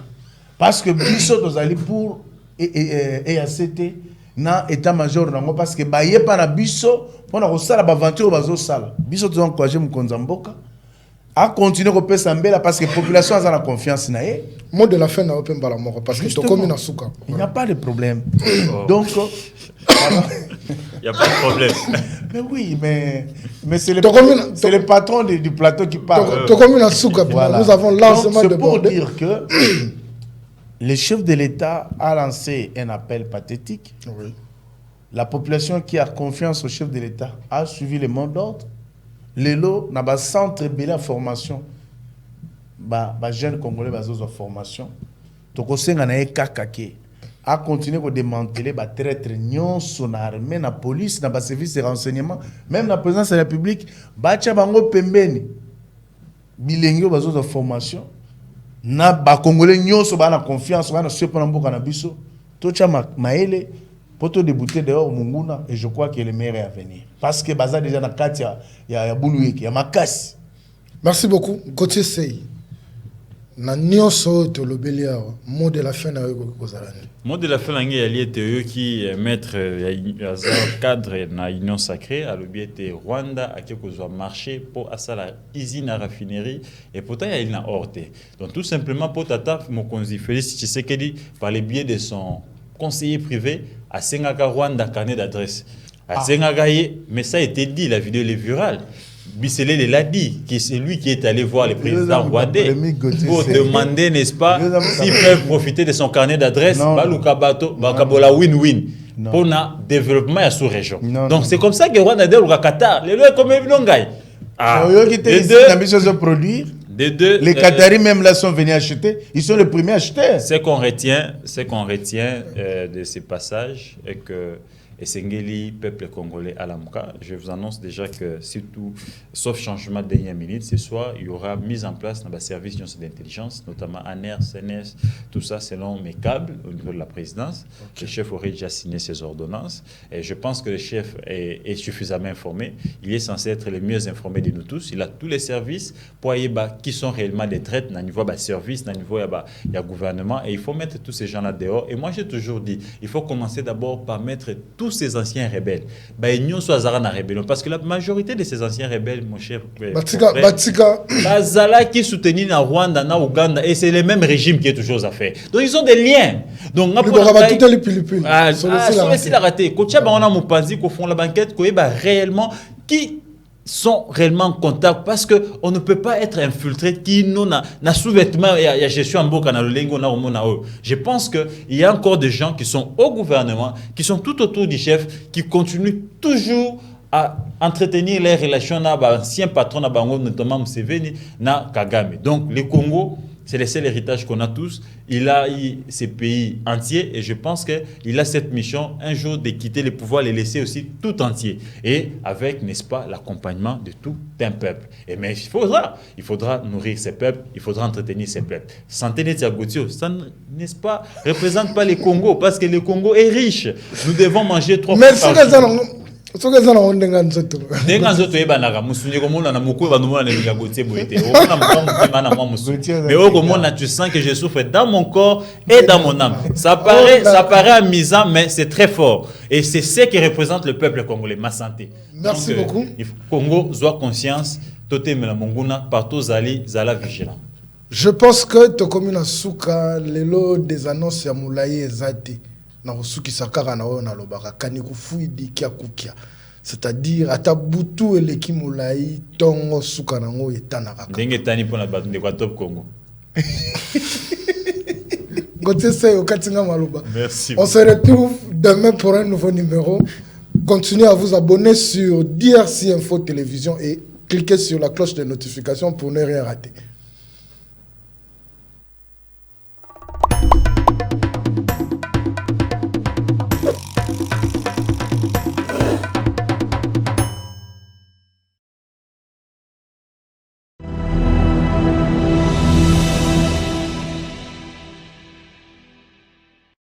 Parce que biso tozali pour EACT na état-major nango parce que ba yepa na biso pona ko sala ba aventure bazo sala. Biso tozo encourager Mokonzamboka a continuer ko pesa mbela parce que population a la confiance na ye. Mot de la fin na open bala moko parce que to comme na souka. Il n'y a pas de problème. Donc il n'y a pas de problème. Mais oui, mais c'est le patron du plateau qui parle. Voilà. Nous avons largement c'est pour dire que le chef de l'État a lancé un appel pathétique. Oui. La population qui a confiance au chef de l'État a suivi le mot d'ordre. Les lots n'a pas centre de formation. Ba jeunes congolais bazo formation. Toko senga na ekakake. A continué à démanteler les traîtres nyonso na armée, na police, na service de renseignement, même la présidence de la République, bacha bango pembeni. Bilengyo bazo de formation. Na ba congolais nyonso ba na confiance, ba na sepo na mboka na biso. Tocha maele poto débouter dehors munguna et je crois que le meilleur est à venir. Parce que baza déjà na kati ya buluiki, ya makasi. Merci beaucoup. Gauthier Sey. Na nyonso to lobelia mot de la fin na kozalani. Mot de la fin nangi ali était qui maître ya cadre na union sacrée à l'objet était Rwanda a kozwa marché pour asala usine à raffinerie et pourtant il y a orte. Donc tout simplement pour tata Mokonzi Félix Tshisekedi par le biais de son conseiller privé à Sengaka Rwanda carnet d'adresse. À Sengaka mais ça a été dit, la vidéo est virale. Bissele l'a dit, que c'est lui qui est allé voir le président rwandais pour demander, n'est-ce pas, s'ils peuvent profiter de son carnet d'adresse, Bakabola win-win, pour le développement de la sous-région. Donc c'est comme ça que Rwanda est au Qatar. Les lois comme Evilongaï. Les Qataris même là sont venus acheter, ils sont les premiers acheteurs. Ce qu'on retient de ces passages est que et Sengeli, peuple congolais à l'AMCA, je vous annonce déjà que surtout, sauf changement de dernière minute, ce soir, il y aura mise en place dans le service d'intelligence, notamment ANER, CNS, tout ça selon mes câbles au niveau de la présidence. Okay. Le chef aurait déjà signé ses ordonnances et je pense que le chef est suffisamment informé. Il est censé être le mieux informé de nous tous. Il a tous les services pour qui sont réellement des traites au niveau du service, au niveau du gouvernement et il faut mettre tous ces gens-là dehors. Et moi, j'ai toujours dit, il faut commencer d'abord par mettre tous ces anciens rebelles. Ils sont en rébellion. Parce que la majorité de ces anciens rebelles, mon cher frère, Bazala qui soutenir na Rwanda, na Ouganda, et c'est le même régime qui est toujours à faire. Donc ils ont des liens. Donc, la raté. Quand on a Mopanzi, qu'on fait la banquette, qu'on est réellement qui sont réellement en contact parce qu'on ne peut pas être infiltré qui n'a sous-vêtement et gestion en boca na lengo na omona eux. Je pense que il y a encore des gens qui sont au gouvernement, qui sont tout autour du chef, qui continuent toujours à entretenir les relations avec l'ancien patron na bango, notamment Museveni na Kagame. Donc le Congo, c'est le seul héritage qu'on a tous. Il a eu ces pays entiers et je pense qu'il a cette mission un jour de quitter le pouvoir, les laisser aussi tout entier. Et avec, n'est-ce pas, l'accompagnement de tout un peuple. Et mais il faudra nourrir ces peuples, il faudra entretenir ces peuples. Santé Netia Gauthier, ça, n'est-ce pas, représente pas le Congo parce que le Congo est riche. Nous devons manger 3 fois par jour. Mais tu sens que je souffre dans mon corps et dans mon âme. Ça paraît amusant, mais c'est très fort. Et c'est ce qui représente le peuple congolais, ma santé. Merci beaucoup. Congo, soit conscience, Toté Melamonguna, partout Zala vigilant. Je pense que tu communes à Souka, les lots des annonces à Moulaye et Zati. C'est-à-dire à Tabutu et l'équipe Moulaye, Tongo Soukanango et Tanaka. Merci. On se retrouve demain pour un nouveau numéro. Continuez à vous abonner sur DRC Info Télévision et cliquez sur la cloche de notification pour ne rien rater.